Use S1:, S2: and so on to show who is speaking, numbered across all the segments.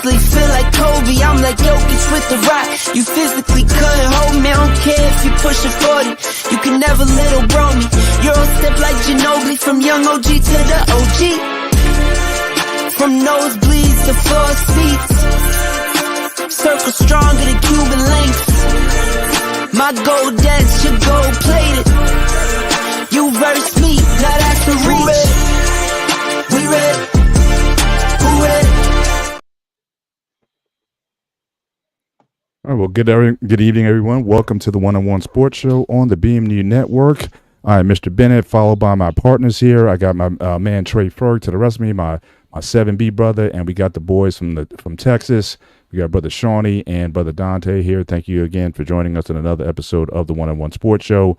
S1: honestly feel like Kobe. I'm like Jokic with the rock. You physically couldn't hold me. I don't care if you pushing 40. You can never little bro me. Euro step like Ginobili. From young OG to the OG. From nosebleeds to floor seats. Circle stronger than Cuban links. My gold dance, your gold plated. You verse me, now that's the reach. We ready? Who ready?
S2: All right, well, good evening, everyone. Welcome to the One-on-One Sports Show on the BMU Network. I'm Mr. Bennett, followed by my partners here. I got my man Trey Ferg to the rest of me, my 7B brother, and we got the boys from Texas. We got Brother Shawnee and Brother Dante here. Thank you again for joining us in another episode of the One-on-One Sports Show.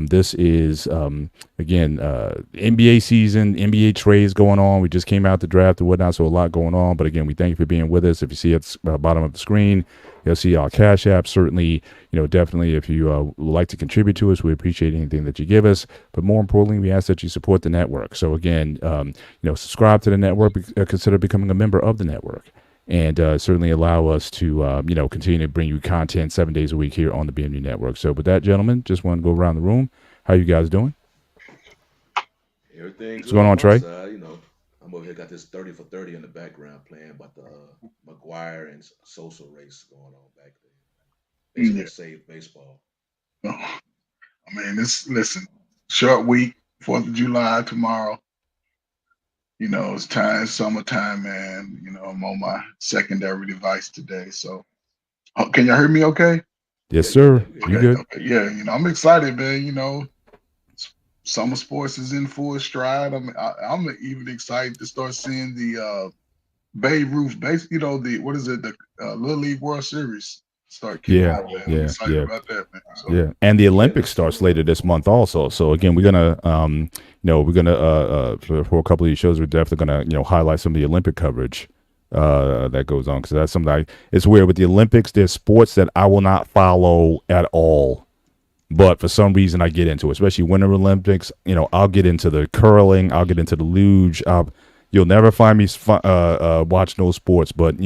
S2: This is, again, NBA season, NBA trades going on. We just came out the draft and whatnot, so a lot going on. But, again, we thank you for being with us. If you see at the bottom of the screen, you'll see our Cash App. Certainly, definitely if you would like to contribute to us, we appreciate anything that you give us. But more importantly, we ask that you support the network. So, again, subscribe to the network, consider becoming a member of the network. And certainly allow us to, continue to bring you content 7 days a week here on the BMU Network. So with that, gentlemen, just want to go around the room. How you guys doing?
S3: Everything's
S2: What's going on, Trey?
S3: I'm over here got this 30 for 30 in the background playing about the McGuire and Sosa race going on back there. Basically save baseball.
S4: I mean, listen, short week, 4th of July tomorrow. It's summertime, man. I'm on my secondary device today. So, can y'all hear me okay?
S2: Yes, sir. You good?
S4: Okay. Yeah, I'm excited, man. Summer sports is in full stride. I'm even excited to start seeing the Babe Ruth base. The Little League World Series start kicking out. Man. I'm excited about that, man. So,
S2: yeah, and the Olympics starts later this month also. So again, we're gonna for a couple of these shows, we're definitely gonna highlight some of the Olympic coverage that goes on, because that's something it's weird with the Olympics. There's sports that I will not follow at all, but for some reason I get into it, especially Winter Olympics. I'll get into the curling, I'll get into the luge. You'll never find me watching those sports, but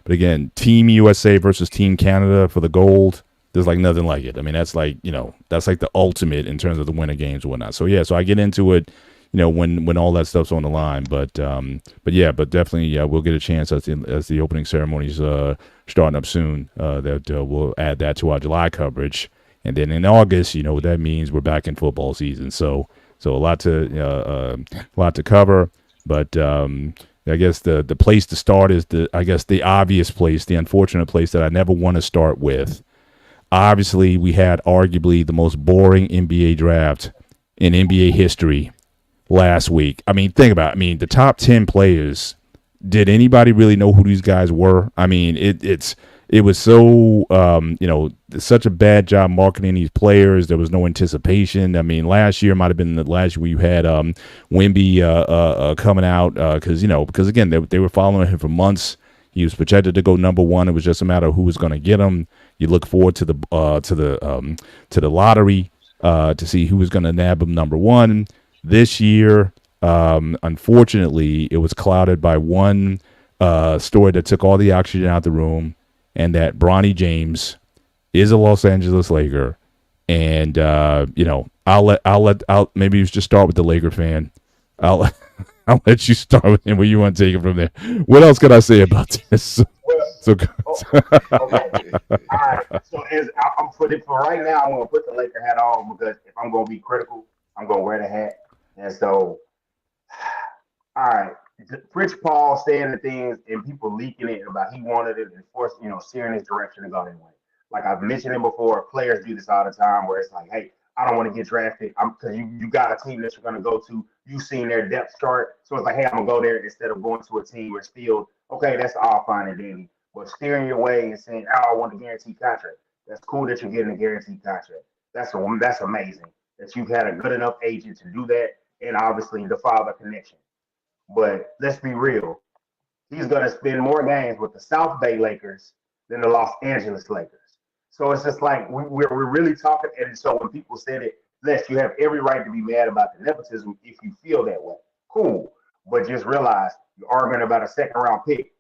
S2: again, Team USA versus Team Canada for the gold. There's like nothing like it. I mean, that's like the ultimate in terms of the Winter Games and whatnot. So yeah, so I get into it, when all that stuff's on the line. But definitely, we'll get a chance as the opening ceremonies starting up soon. That we'll add that to our July coverage, and then in August, what that means, we're back in football season. So a lot to cover. But I guess the place to start is the obvious place, the unfortunate place that I never want to start with. Obviously, we had arguably the most boring NBA draft in NBA history last week. I mean, think about it. The top 10 players, did anybody really know who these guys were? I mean, it was so, such a bad job marketing these players. There was no anticipation. I mean, last year might have been the last year you had Wemby coming out because again, they were following him for months. He was projected to go number one. It was just a matter of who was going to get him. You look forward to the lottery to see who was going to nab him number one. This year, unfortunately, it was clouded by one story that took all the oxygen out of the room, and that Bronny James is a Los Angeles Laker. And I'll maybe you just start with the Laker fan. I'll let you start with him where you want to take it from there. What else can I say about this?
S5: Okay. All right. So for right now, I'm gonna put the Laker hat on, because if I'm gonna be critical, I'm gonna wear the hat. And so, all right, Rich Paul saying the things and people leaking it about he wanted it and forced, steering his direction to go anyway. Like I've mentioned it before, players do this all the time, where it's like, hey, I don't want to get drafted. Because you got a team that you're going to go to. You've seen their depth chart. So it's like, hey, I'm going to go there instead of going to a team where it's filled. Okay, that's all fine and dandy. But steering your way and saying, oh, I want a guaranteed contract. That's cool that you're getting a guaranteed contract. That's amazing that you've had a good enough agent to do that, and obviously the father connection. But let's be real. He's going to spend more games with the South Bay Lakers than the Los Angeles Lakers. So it's just like we're really talking. And so when people said it, Les, you have every right to be mad about the nepotism if you feel that way. Cool. But just realize you're arguing about a second round pick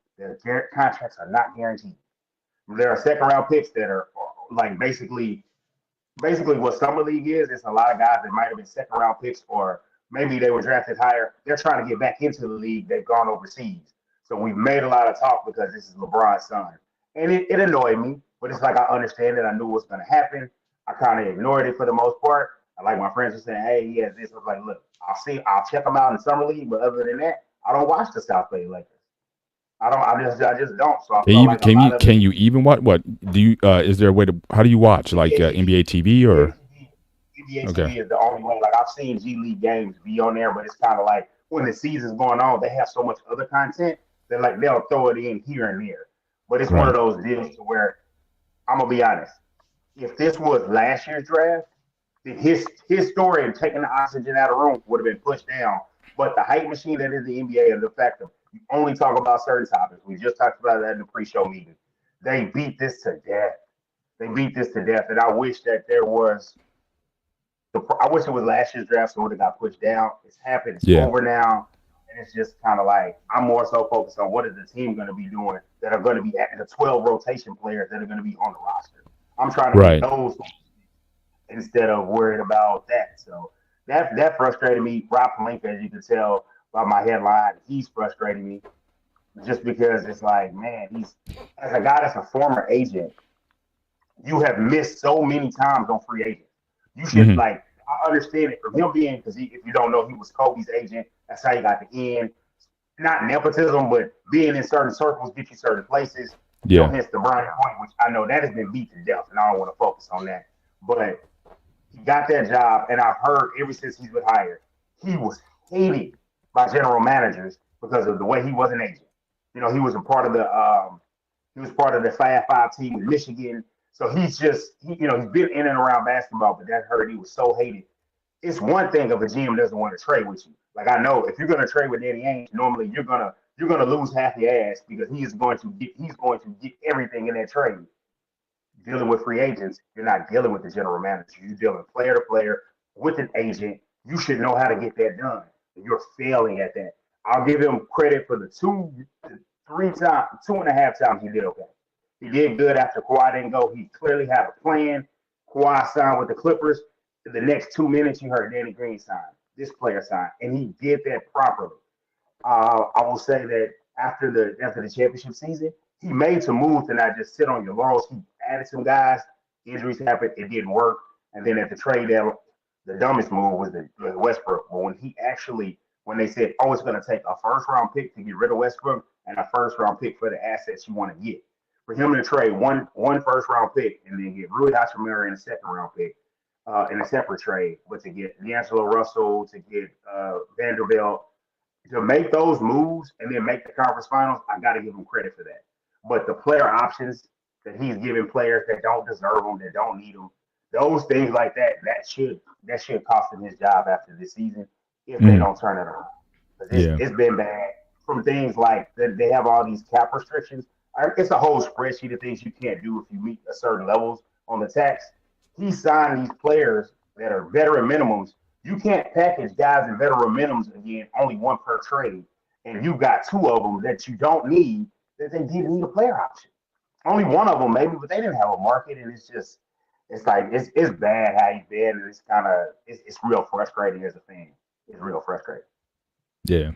S5: Their contracts are not guaranteed. There are second round picks that are like basically what summer league is. It's a lot of guys that might have been second round picks, or maybe they were drafted higher. They're trying to get back into the league. They've gone overseas. So we've made a lot of talk because this is LeBron's son. And it annoyed me, but it's like I understand it. I knew what's going to happen. I kind of ignored it for the most part. I like my friends were saying, hey, he has this. I was like, look, I'll check him out in summer league, but other than that, I don't watch the South Bay Lakers. I just don't. So I feel like
S2: can you even what do you is there a way to how do you watch like NBA TV or
S5: NBA TV is the only way. Like I've seen G League games be on there, but it's kind of like when the season's going on, they have so much other content that like they'll throw it in here and there. But it's one of those deals to where I'm gonna be honest. If this was last year's draft, then his story and taking the oxygen out of the room would have been pushed down. But the hype machine that is the NBA and the fact of you only talk about certain topics. We just talked about that in the pre-show meeting. They beat this to death. And I wish that there was. I wish it was last year's draft, so it would have got pushed down. It's happened. It's over now, and it's just kind of like I'm more so focused on what is the team going to be doing that are going to be at the 12 rotation players that are going to be on the roster. I'm trying to get those instead of worried about that. So that frustrated me. Rob Pelinka, as you can tell by my headline, he's frustrating me just because it's like, man, he's as a guy that's a former agent, you have missed so many times on free agents. You should like I understand it from him being because if you don't know, he was Kobe's agent. That's how he got the end. Not nepotism, but being in certain circles get you certain places.
S2: Yeah.
S5: Hence the Bronny point, which I know that has been beat to death, and I don't want to focus on that. But he got that job, and I've heard ever since he's been hired, he was hated by general managers because of the way he was an agent. You know, he was a part of the Fab Five team with Michigan. So he's been in and around basketball, but that hurt. He was so hated. It's one thing if a GM doesn't want to trade with you. Like I know if you're going to trade with Danny Ainge, normally you're gonna lose half your ass because he's going to get everything in that trade. Dealing with free agents, you're not dealing with the general manager. You're dealing player to player with an agent. You should know how to get that done. And you're failing at that. I'll give him credit for the 2.5 times he did okay. He did good after Kawhi didn't go. He clearly had a plan. Kawhi signed with the Clippers. In the next 2 minutes, you heard Danny Green sign. This player signed, and he did that properly. I will say that after the championship season, he made some moves to not just sit on your laurels. He added some guys. Injuries happened. It didn't work. And then at the trade deadline, the dumbest move was the Westbrook. But when they said, oh, it's going to take a first-round pick to get rid of Westbrook and a first-round pick for the assets you want to get. For him to trade one first-round pick and then get Rui Hachimura in a second-round pick in a separate trade, but to get D'Angelo Russell, to get Vanderbilt, to make those moves and then make the conference finals, I got to give him credit for that. But the player options that he's giving players that don't deserve them, that don't need them, those things like that should cost him his job after this season if they don't turn it around. It's been bad from things like that. They have all these cap restrictions. It's a whole spreadsheet of things you can't do if you meet a certain levels on the tax. He signed these players that are veteran minimums. You can't package guys in veteran minimums again, only one per trade, and you got two of them that you don't need that they didn't need a player option. Only one of them maybe, but they didn't have a market, and it's bad how he's been, and it's real frustrating as a fan. It's real frustrating.
S2: Yeah.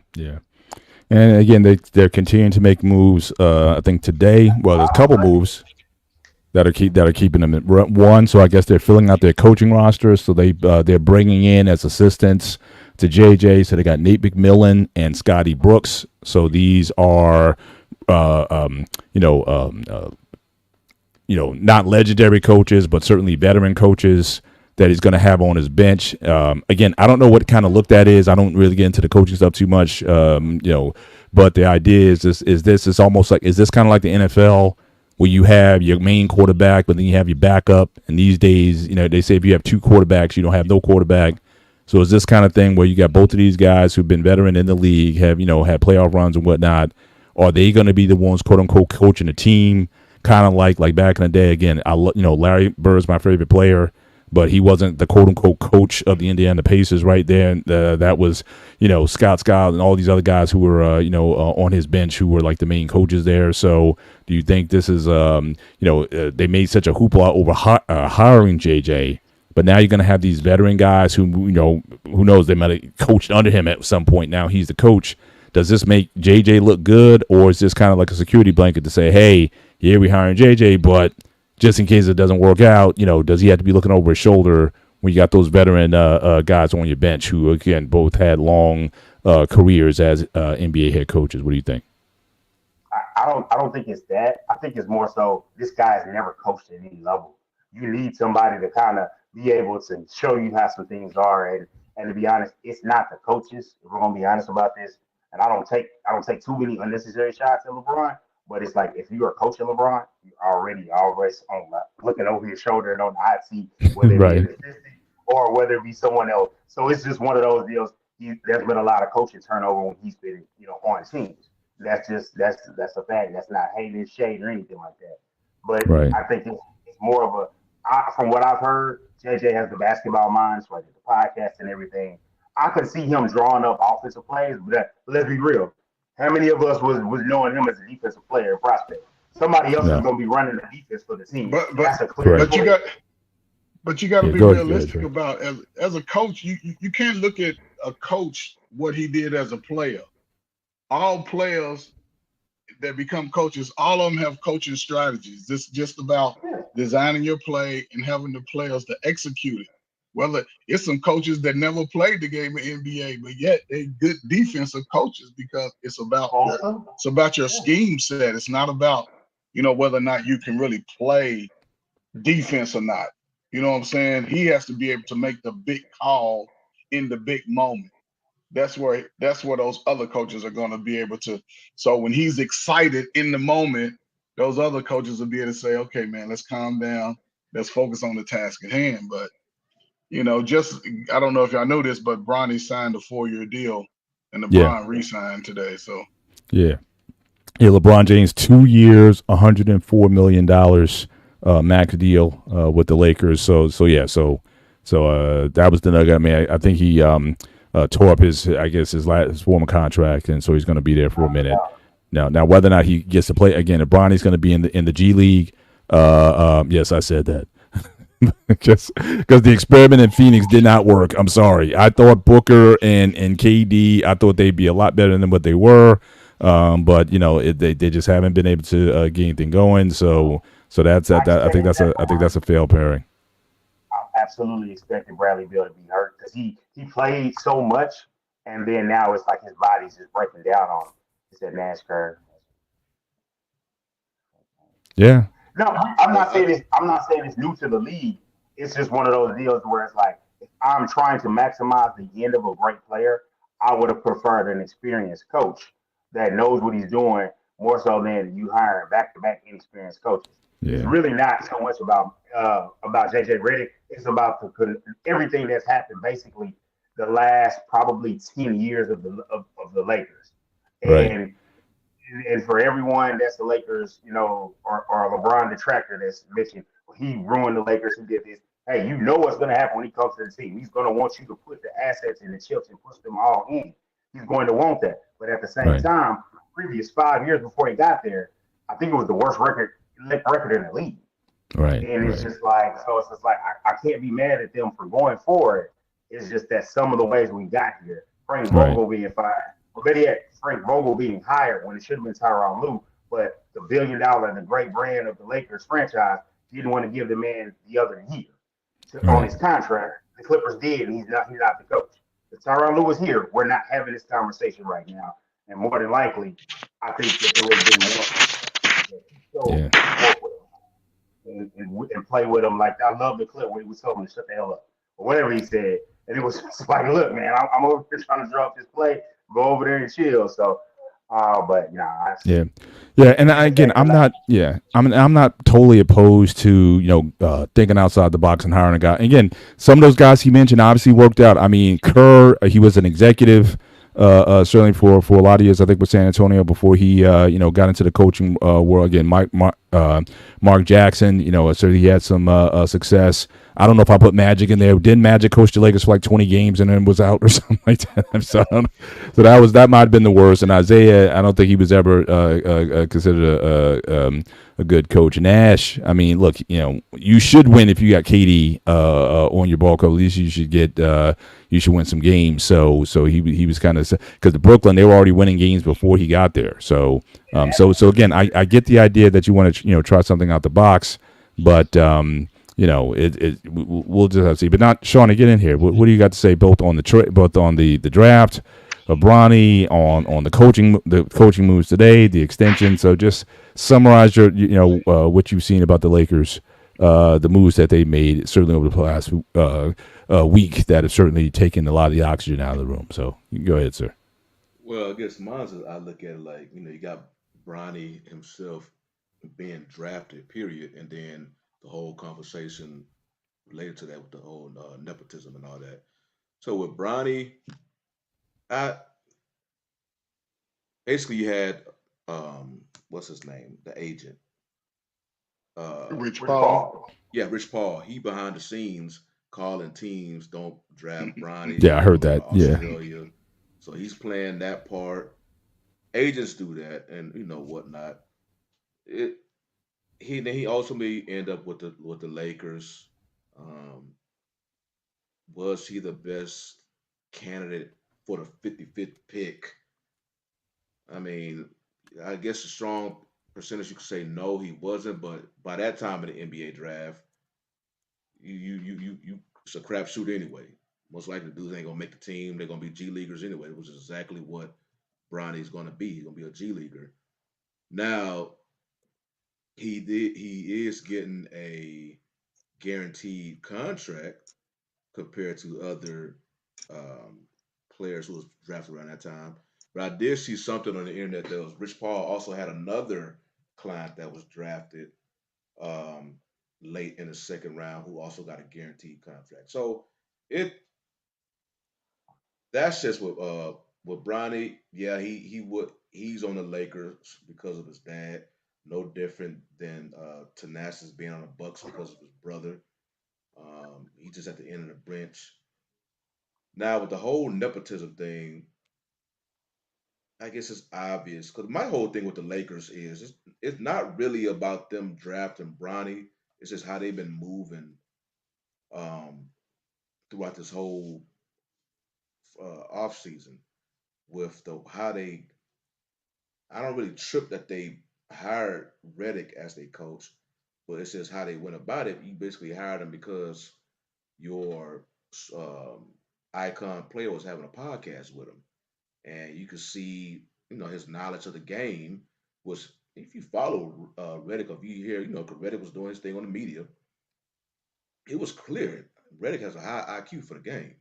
S2: And again, they're continuing to make moves. I think today, there's a couple moves that are keeping them at one. So I guess they're filling out their coaching roster. So they're bringing in as assistants to JJ. So they got Nate McMillan and Scotty Brooks. So these are, not legendary coaches, but certainly veteran coaches that he's going to have on his bench. Again, I don't know what kind of look that is. I don't really get into the coaching stuff too much, but the idea is this almost like, is this kind of like the NFL where you have your main quarterback, but then you have your backup? And these days, they say if you have two quarterbacks, you don't have no quarterback. So is this kind of thing where you got both of these guys who've been veteran in the league, have playoff runs and whatnot? Are they going to be the ones, quote unquote, coaching the team? Kind of like back in the day. Again, Larry Bird's my favorite player. but he wasn't the quote unquote coach of the Indiana Pacers right there. And that was, Scott and all these other guys who were, on his bench who were like the main coaches there. So do you think this is, they made such a hoopla over hiring JJ, but now you're going to have these veteran guys who, who knows, they might have coached under him at some point. Now he's the coach. Does this make JJ look good, or is this kind of like a security blanket to say, hey, here we hiring JJ, but just in case it doesn't work out, does he have to be looking over his shoulder when you got those veteran guys on your bench who, again, both had long careers as NBA head coaches? What do you think?
S5: I don't think it's that. I think it's more so this guy has never coached at any level. You need somebody to kind of be able to show you how some things are. And to be honest, it's not the coaches. If we're gonna be honest about this, and I don't take too many unnecessary shots at LeBron. But it's like if you're a coach of LeBron, you're already always on looking over your shoulder and on the hot seat, whether it be an assistant or whether it be someone else. So it's just one of those deals. There's been a lot of coaching turnover when he's been, on teams. That's a fact. That's not hating, shade, or anything like that. But I think it's more of from what I've heard, JJ has the basketball mind, so like the podcast and everything. I could see him drawing up offensive plays, but let's be real. How many of us was knowing him as a defensive player and prospect? Somebody else is going to be running the defense for the team. That's a clear
S4: but you got to be realistic about as a coach. You can't look at a coach what he did as a player. All players that become coaches, all of them have coaching strategies. This is just about designing your play and having the players to execute it. Well, it's some coaches that never played the game of NBA, but yet they're good defensive coaches because it's about your scheme set. It's not about, whether or not you can really play defense or not. You know what I'm saying? He has to be able to make the big call in the big moment. That's where those other coaches are going to be able to. So when he's excited in the moment, those other coaches will be able to say, okay, man, let's calm down. Let's focus on the task at hand. But I don't know if y'all know this, but Bronny signed a 4-year deal, and LeBron re-signed today. So LeBron James 2 years, $104 million max deal with the Lakers. So that was the nugget. I mean, I think he tore up his former contract, and so he's going to be there for a minute. Now whether or not he gets to play again, if Bronny's going to be in the G League, yes, I said that. Just because the experiment in Phoenix did not work. I'm sorry. I thought Booker and KD, I thought they'd be a lot better than what they were. But they just haven't been able to get anything going. So that's I think that's a failed pairing.
S5: I absolutely expected Bradley Beal to be hurt because he played so much, and then now it's like his body's just breaking down on him. It's that NASCAR.
S2: Yeah.
S5: No, I'm not saying it's new to the league. It's just one of those deals where it's like, if I'm trying to maximize the end of a great player, I would have preferred an experienced coach that knows what he's doing more so than you hiring back-to-back inexperienced coaches. Yeah. It's really not so much about JJ Redick. It's about everything that's happened basically the last probably 10 years of the Lakers.
S2: Right.
S5: And for everyone that's the Lakers, or LeBron detractor that's mentioned, he ruined the Lakers, he did this. Hey, you know what's going to happen when he comes to the team. He's going to want you to put the assets and the chips and push them all in. He's going to want that. But at the same time, the previous 5 years before he got there, I think it was the worst record in the league.
S2: Right.
S5: And it's just like, I can't be mad at them for going for it. It's just that some of the ways we got here, Frank Vogel being fired. But he had Frank Vogel being hired when it should have been Tyronn Lue, but the $1 billion and the great brand of the Lakers franchise didn't want to give the man the other year on his contract. The Clippers did, and he's not the coach. If Tyronn Lue is here, we're not having this conversation right now. And more than likely, I think that there would have been more and play with him. Like, I love the clip where he was telling him to shut the hell up or whatever he said. And it was just like, look, man, I'm over here trying to draw up this play. Go over there and chill. So,
S2: and I'm not totally opposed to thinking outside the box and hiring a guy. Again, some of those guys he mentioned obviously worked out. I mean, Kerr, he was an executive certainly for a lot of years. I think with San Antonio before he got into the coaching world. Again, Mark Jackson, so he had some success. I don't know if I put Magic in there. Didn't Magic coach the Lakers for like 20 games and then was out or something like that? So, that might have been the worst. And Isaiah, I don't think he was ever considered a good coach. Nash, I mean, look, you should win if you got KD on your ball club. At least you should get you should win some games. So he was kind of, because the Brooklyn, they were already winning games before he got there. So again, I get the idea that you want to try something out the box, but we'll just have to see. But not Sean, to get in here. What do you got to say both on the draft of Bronny, on the coaching moves today, the extension? So just summarize your what you've seen about the Lakers, the moves that they made certainly over the last week that have certainly taken a lot of the oxygen out of the room. So you can go ahead, sir.
S3: Well, I guess mine is I look at it like, you got Bronny himself being drafted, period, and then the whole conversation related to that with the whole nepotism and all that. So with Bronny, I basically you had what's his name, the agent,
S4: Rich
S5: Rich
S4: Paul.
S5: Paul.
S3: yeah, Rich Paul. He behind the scenes calling teams don't draft Bronny.
S2: Yeah, I
S3: Let him
S2: heard
S3: go to
S2: that. Yeah.
S3: Australia. So he's playing that part. Agents do that, and whatnot. It he ultimately end up with the Lakers. Um, was he the best candidate for the 55th pick? I mean, I guess a strong percentage you could say no, he wasn't. But by that time in the NBA draft, you it's a crapshoot anyway. Most likely, the dudes ain't gonna make the team. They're gonna be G leaguers anyway, which is exactly what Bronny's gonna be. He's gonna be a G leaguer. Now he is getting a guaranteed contract compared to other um, players who was drafted around that time. But I did see something on the internet that was Rich Paul also had another client that was drafted um, late in the second round who also got a guaranteed contract. So it that's just with Bronny. Yeah, he's on the Lakers because of his dad. No different than Thanasis being on the Bucks because of his brother. He just at the end of the bench. Now with the whole nepotism thing, I guess it's obvious because my whole thing with the Lakers is it's not really about them drafting Bronny. It's just how they've been moving um, throughout this whole off season with the how they. I don't really trip that they hired Reddick as their coach, but it's just how they went about it. You basically hired him because your um, icon player was having a podcast with him, and you could see, his knowledge of the game was. If you follow Reddick, if you hear, 'cause Reddick was doing his thing on the media, it was clear Reddick has a high IQ for the game.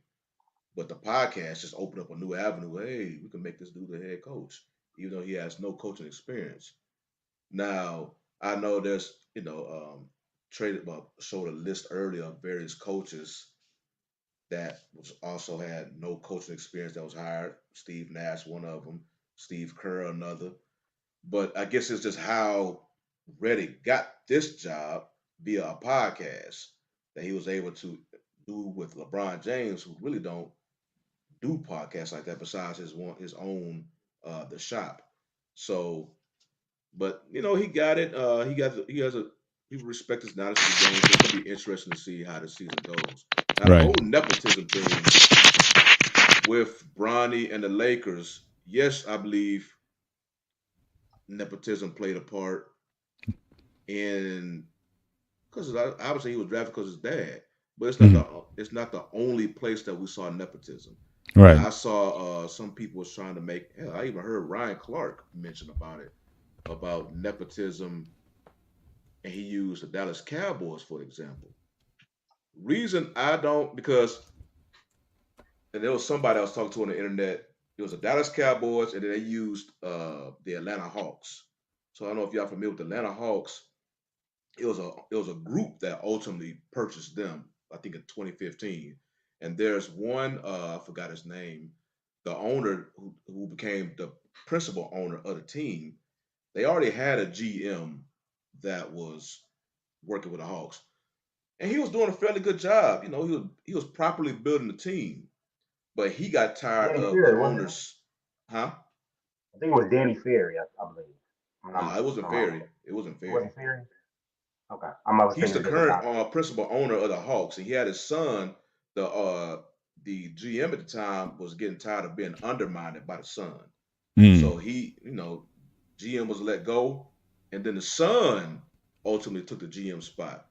S3: But the podcast just opened up a new avenue. Hey, we can make this dude the head coach, even though he has no coaching experience. Now, I know there's, traded showed a list earlier of various coaches that was also had no coaching experience that was hired. Steve Nash, one of them. Steve Kerr, another. But I guess it's just how Reddick got this job via a podcast that he was able to do with LeBron James, who really don't do podcasts like that besides his own the shop. So, but he got it. He has a people respect his knowledge of the game. So it's gonna be interesting to see how the season goes. Now the
S2: Right.
S3: whole nepotism thing with Bronny and the Lakers, yes, I believe nepotism played a part in because obviously he was drafted because his dad, but
S2: Hmm.
S3: it's not the only place that we saw nepotism.
S2: Right.
S3: Now I saw some people was trying to make. Hell, I even heard Ryan Clark mention about it about nepotism, and he used the Dallas Cowboys for example. Reason I don't because and there was somebody I was talking to on the internet. It was the Dallas Cowboys, and then they used the Atlanta Hawks. So I don't know if y'all familiar with the Atlanta Hawks. It was a group that ultimately purchased them. I think in 2015. And there's one I forgot his name. The owner who became the principal owner of the team. They already had a GM that was working with the Hawks, and he was doing a fairly good job. He was properly building the team, but he got tired
S5: Danny
S3: of the
S5: Ferry, wasn't it?
S3: owners. Huh?
S5: I think it was Danny Ferry, I believe.
S3: No, it wasn't
S5: I'm not
S3: Ferry.
S5: mistaken.
S3: It wasn't
S5: It
S3: Ferry.
S5: wasn't Ferry? Okay. I was
S3: He's
S5: thinking
S3: the
S5: of a different
S3: current
S5: guy.
S3: principal owner of the Hawks, and he had his son. The GM at the time was getting tired of being undermined by the son,
S2: Mm.
S3: so GM was let go, and then the son ultimately took the GM spot,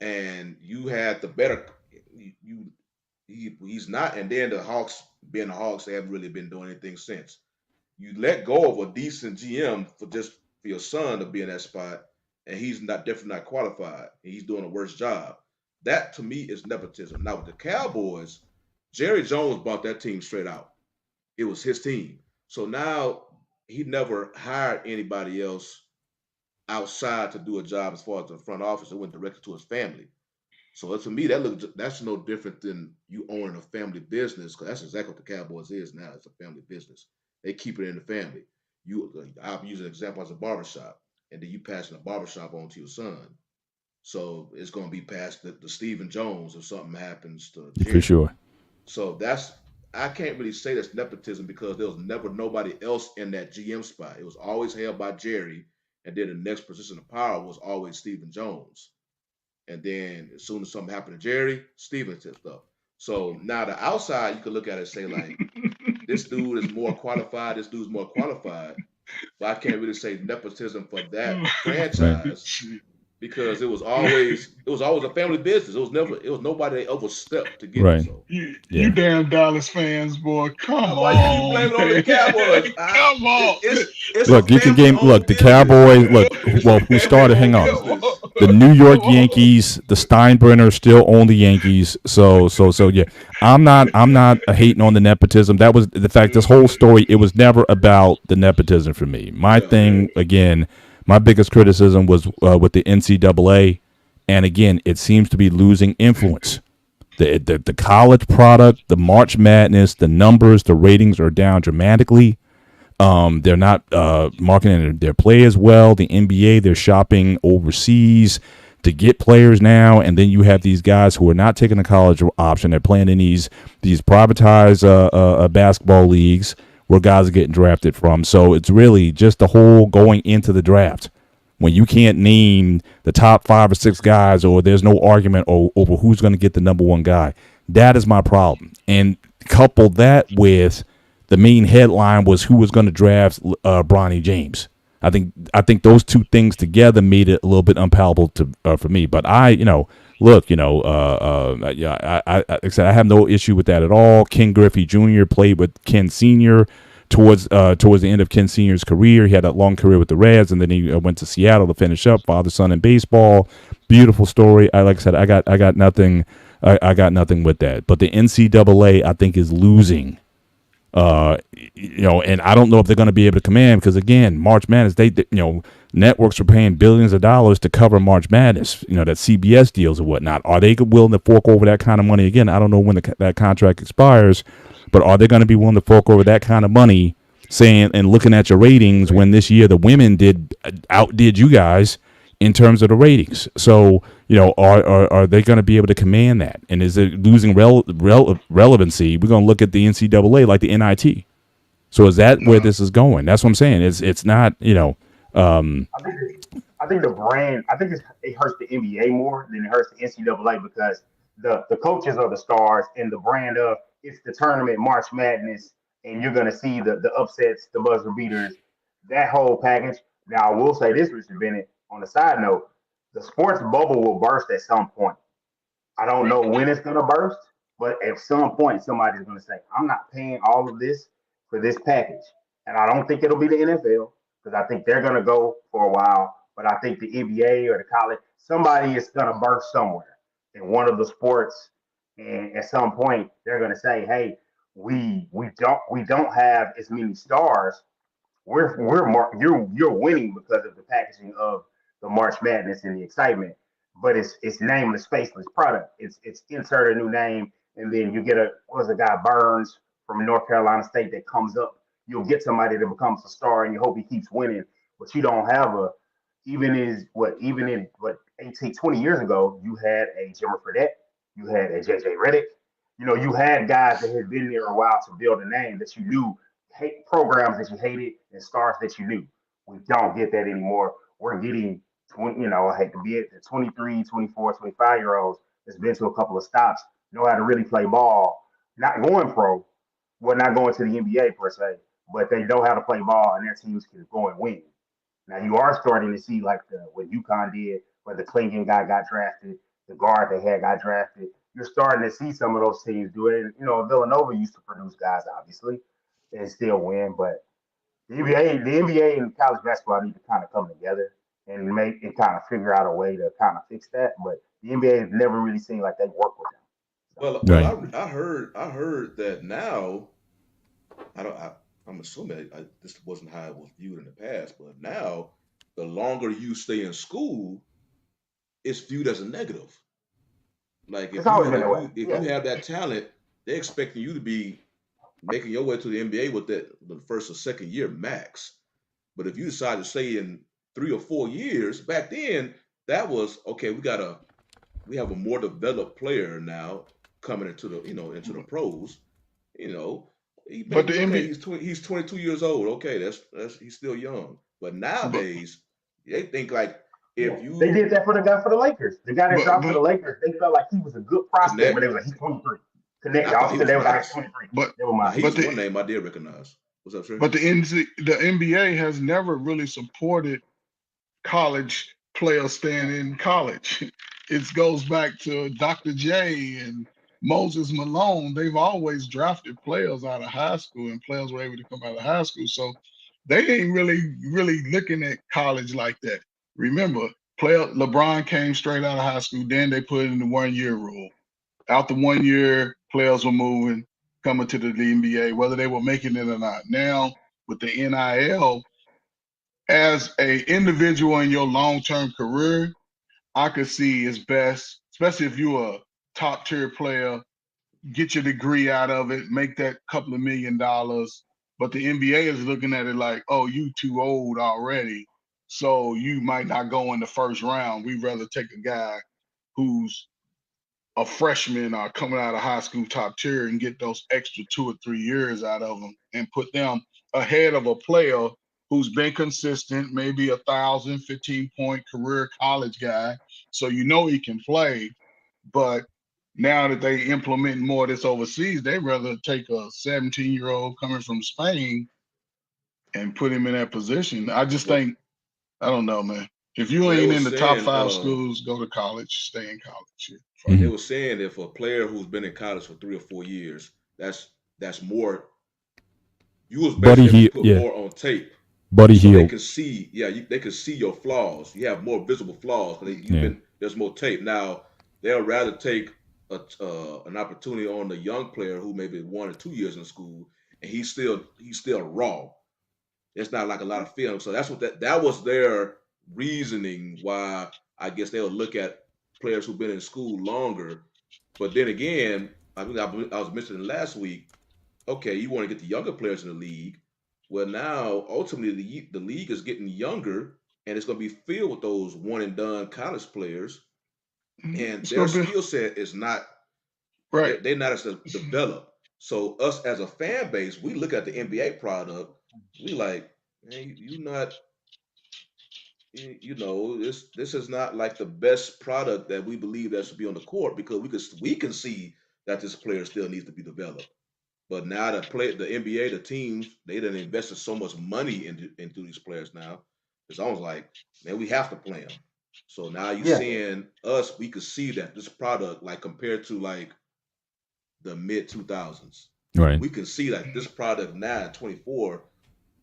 S3: and you had the better. He's not, and then the Hawks being the Hawks, they haven't really been doing anything since. You let go of a decent GM for your son to be in that spot, and he's not definitely not qualified, and he's doing a worse job. That to me is nepotism. Now with the Cowboys, Jerry Jones bought that team straight out. It was his team. So now he never hired anybody else outside to do a job as far as the front office. It went directly to his family. So to me, that's no different than you owning a family business, because that's exactly what the Cowboys is now. It's a family business. They keep it in the family. I'll use an example as a barbershop, and then you passing the barbershop on to your son. So it's going to be passed to Stephen Jones if something happens to
S2: For
S3: Jerry.
S2: sure.
S3: So I can't really say that's nepotism because there was never nobody else in that GM spot. It was always held by Jerry, and then the next position of power was always Stephen Jones. And then as soon as something happened to Jerry, Steven tipped up. So now the outside, you could look at it and say, like, this dude is more qualified, this dude's more qualified. But I can't really say nepotism for that
S2: Right.
S3: franchise
S4: Shit.
S3: because it was always a family business. It was nobody that overstepped to get it.
S2: Right.
S3: So
S4: You
S2: Yeah.
S4: damn Dallas fans, boy. Come
S3: why you
S4: on,
S3: blame it on the
S4: man.
S3: Cowboys?
S4: Come on.
S3: It's a
S2: Look, you can
S3: family
S2: game. Look,
S3: owned
S2: the
S3: business.
S2: Cowboys. Look,
S3: It's a
S2: well, who
S3: family
S2: started? Hang
S3: owned
S2: on.
S4: Come
S3: business.
S2: The
S4: on.
S2: New
S4: Come
S2: York
S4: on.
S2: Yankees, the Steinbrenners still own the Yankees. So yeah. I'm not hating on the nepotism. That was the fact. This whole story, it was never about the nepotism for me. My
S3: Yeah.
S2: thing, again, my biggest criticism was with the NCAA, and again, it seems to be losing influence. The college product, the March Madness, the numbers, the ratings are down dramatically. They're not marketing their players well. The NBA, they're shopping overseas to get players now, and then you have these guys who are not taking the college option. They're playing in these privatized basketball leagues where guys are getting drafted from. So it's really just the whole going into the draft when you can't name the top 5 or 6 guys, or there's no argument over who's going to get the number one guy. That is my problem. And couple that with the main headline was who was going to draft Bronny James. I think those two things together made it a little bit unpalatable for me. But look, yeah, like I said, I have no issue with that at all. Ken Griffey Jr. played with Ken Sr. Towards the end of Ken Sr.'s career. He had a long career with the Reds, and then he went to Seattle to finish up. Father son in baseball, beautiful story. Like I said, I got nothing. I got nothing with that. But the NCAA, I think, is losing. And I don't know if they're going to be able to command, because again, March Madness, networks are paying billions of dollars to cover March Madness. That CBS deals or whatnot. Are they willing to fork over that kind of money? Again, I don't know when that contract expires, but are they going to be willing to fork over that kind of money? Saying and looking at your ratings when this year the women outdid you guys in terms of the ratings. So are they going to be able to command that? And is it losing relevancy? We're going to look at the NCAA like the NIT. So is that where this is going? That's what I'm saying. It's not.
S5: I think the brand. I think it hurts the NBA more than it hurts the NCAA because the coaches are the stars and the brand of it's the tournament March Madness and you're gonna see the upsets, the buzzer beaters, that whole package. Now I will say this, Mr. Bennett. On the side note, the sports bubble will burst at some point. I don't know when it's gonna burst, but at some point somebody's gonna say, "I'm not paying all of this for this package," and I don't think it'll be the NFL because I think they're gonna go for a while. But I think the NBA or the college, somebody is gonna burst somewhere in one of the sports, and at some point they're gonna say, "Hey, we don't have as many stars we're more you're winning because of the packaging of the March Madness and the excitement. But it's nameless, faceless product. It's insert a new name, and then you get a guy Burns from North Carolina State that comes up. You'll get somebody that becomes a star, and you hope he keeps winning. But you don't have even in 18, 20 years ago, you had a Jimmy Fredette, you had a JJ Redick. You had guys that had been there a while to build a name that you knew, hate programs that you hated, and stars that you knew. We don't get that anymore. We're getting 20, I hate to be it, the 23, 24, 25-year olds that's been to a couple of stops, know how to really play ball, not going pro, well, not going to the NBA per se, but they know how to play ball and their teams can go and win. Now you are starting to see like what UConn did, where the Klingon guy got drafted, the guard they had got drafted. You're starting to see some of those teams do it. And, Villanova used to produce guys, obviously, and still win. But the NBA and college basketball need to kind of come together and make and kind of figure out a way to kind of fix that. But the NBA has never really seemed like they work with them.
S3: Well, I heard that now. I'm assuming this wasn't how it was viewed in the past, but now the longer you stay in school, it's viewed as a negative. Like
S5: It's always been that way.
S3: if you have that talent, they're expecting you to be making your way to the NBA with the first or second year max. But if you decide to stay in 3 or 4 years, back then that was okay. We have a more developed player now coming into the pros.
S4: But the NBA,
S3: he's 22 years old. Okay, that's he's still young. But nowadays they think like
S5: they did that for the guy for the Lakers. The guy that dropped for the Lakers, they felt like he was a good prospect, but they was like he's 23. Connect, y'all said they were like 23.
S4: but
S5: Never mind.
S3: He's one name I did recognize. What's up, sir?
S4: but the NBA has never really supported college players staying in college. It goes back to Dr. J and Moses Malone. They've always drafted players out of high school, and players were able to come out of high school. So they ain't really looking at college like that. Remember, LeBron came straight out of high school. Then they put in the 1-year rule. After 1 year, players were moving, coming to the NBA, whether they were making it or not. Now, with the NIL, as a individual in your long-term career, I could see it's best, especially if you're a top-tier player, get your degree out of it, make that couple of $1 million. But the NBA is looking at it like, oh, you too old already, so you might not go in the first round. We'd rather take a guy who's a freshman or coming out of high school top tier and get those extra 2 or 3 years out of them and put them ahead of a player who's been consistent, maybe 1,000, 15-point career college guy. So he can play. But now that they implement more of this overseas, they'd rather take a 17-year-old coming from Spain and put him in that position. I just think, I don't know, man. If you ain't in the top 5 schools, go to college, stay in college.
S3: They were saying if a player who's been in college for 3 or 4 years, that's more. You was basically put more on tape.
S2: Buddy
S3: so
S2: Hield.
S3: They can see, they can see your flaws. You have more visible flaws because there's more tape. Now they'll rather take an opportunity on the young player who maybe 1 or 2 years in school and he's still raw. It's not like a lot of film. So that's what that was their reasoning why I guess they'll look at players who've been in school longer. But then again, I was mentioning last week, okay, you want to get the younger players in the league. Well, now ultimately the league is getting younger and it's going to be filled with those one and done college players. And their skill set is not
S4: right.
S3: They're not as developed. So us as a fan base, we look at the NBA product, we like, man, you not, this is not like the best product that we believe that should be on the court because we can see that this player still needs to be developed. But now the NBA, the teams, they done invested so much money into these players now. It's almost like, man, we have to play them. So now you're seeing us, we could see that this product, like compared to like the mid 2000s,
S2: right?
S3: We can see that this product now at 24,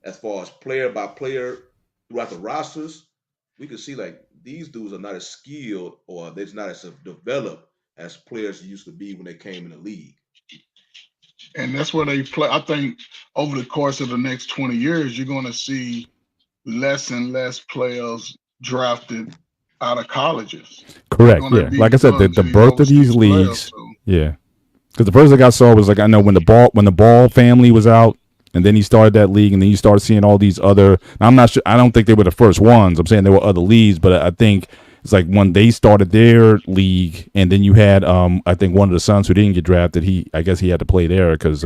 S3: as far as player by player throughout the rosters, we can see like these dudes are not as skilled or they're not as developed as players used to be when they came in the league.
S4: And that's where they play. I think over the course of the next 20 years, you're going to see less and less players drafted out of colleges.
S2: Correct. Yeah. Like I said, the birth of these leagues. Yeah. Because the first thing I saw was like, I know when the ball family was out And then he started that league, and then you started seeing all these other. I'm not sure. I don't think they were the first ones. I'm saying there were other leagues, but I think it's like when they started their league, and then you had I think one of the sons who didn't get drafted. I guess he had to play there because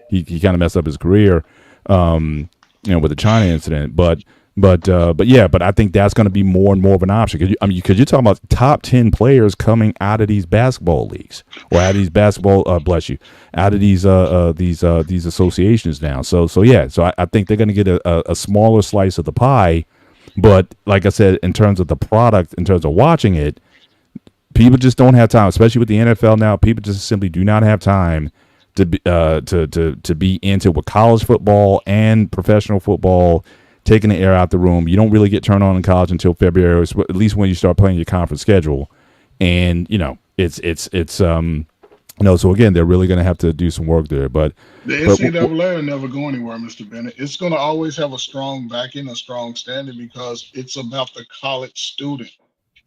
S2: he kind of messed up his career, with the China incident. But I think that's going to be more and more of an option because you're talking about top 10 players coming out of these basketball leagues or out of these basketball out of these associations now. So I think they're going to get a smaller slice of the pie. But like I said, in terms of the product, in terms of watching it, people just don't have time, especially with the NFL now. People just simply do not have time to be into with college football and professional football. Taking the air out the room. You don't really get turned on in college until February, at least when you start playing your conference schedule. And, so again, they're really going to have to do some work there. But
S4: the NCAA will never go anywhere, Mr. Bennett. It's going to always have a strong backing, a strong standing because it's about the college student.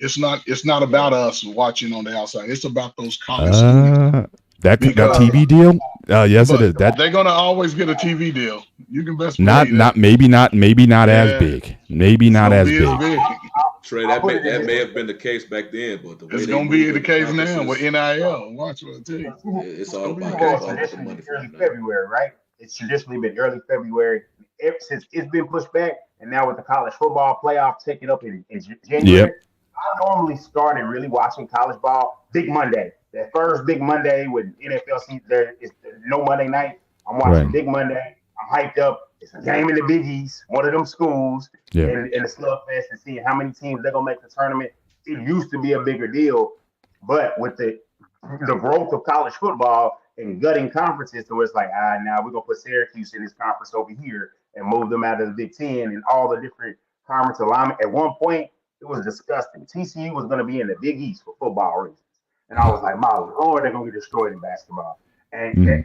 S4: It's not about us watching on the outside. It's about those college students.
S2: That TV deal? Yes, it is. That
S4: they're gonna always get a TV deal. You can best
S2: maybe not as big. Maybe not as big.
S3: Trey, that may have been the case back then, but
S4: it's gonna be the case now with NIL. Watch what I tell you.
S3: It's all about
S5: the money. Early February, right? It's traditionally been early February ever since it's been pushed back, and now with the college football playoff taking up in January.
S2: Yep.
S5: I normally started really watching college ball Big Monday. That first Big Monday when NFL season, there is no Monday night. I'm watching Big Monday. I'm hyped up. It's a game in the Big East, one of them schools, and the slugfest and seeing how many teams they're gonna make the tournament. It used to be a bigger deal, but with the growth of college football and gutting conferences, so it's like, now we're gonna put Syracuse in this conference over here and move them out of the Big Ten and all the different conference alignment. At one point, it was disgusting. TCU was gonna be in the Big East for football reasons. And I was like, my Lord, they're going to get destroyed in basketball. And then,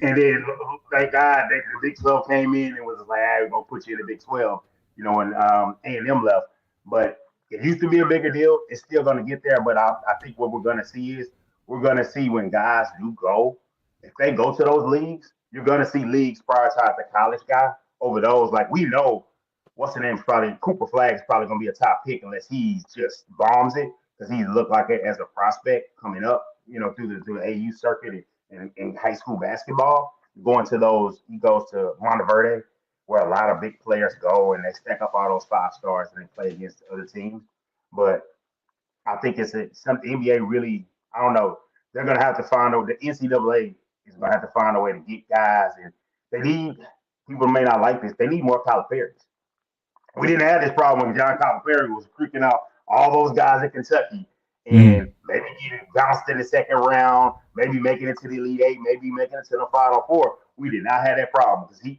S5: thank God, the Big 12 came in and was like, we're going to put you in the Big 12, and A&M left. But it used to be a bigger deal. It's still going to get there. But I think what we're going to see is when guys do go, if they go to those leagues, you're going to see leagues prioritize the college guy over those. Like, we know, what's the name? Cooper Flagg's probably going to be a top pick unless he just bombs it. Because he looked like it as a prospect coming up, through the AU circuit and in high school basketball. Going to those, he goes to Monteverde, where a lot of big players go, and they stack up all those 5 stars and they play against other teams. But I think something NBA really, I don't know. They're gonna have to find the NCAA is gonna have to find a way to get guys, and they need people may not like this. They need more Calipari's. We didn't have this problem when John Calipari was freaking out all those guys in Kentucky and maybe getting bounced in the second round, maybe making it to the Elite Eight, maybe making it to the Final Four. We did not have that problem because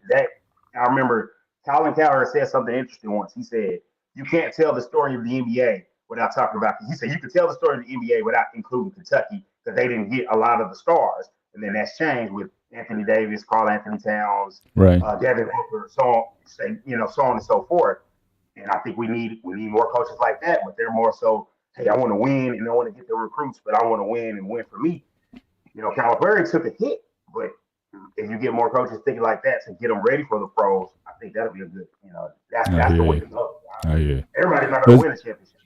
S5: I remember Colin Cowherd said something interesting once. He said, you can't tell the story of the NBA without talking about it. He said, you can tell the story of the NBA without including Kentucky because they didn't get a lot of the stars. And then that's changed with Anthony Davis, Karl Anthony Towns, Devin Booker, so on and so forth. And I think we need more coaches like that, but they're more so, hey, I want to win and I want to get the recruits, but I want to win and win for me. Calipari took a hit, but if you get more coaches thinking like that to get them ready for the pros, I think that'll be a good, that's the way to go. Everybody's not going to win a championship.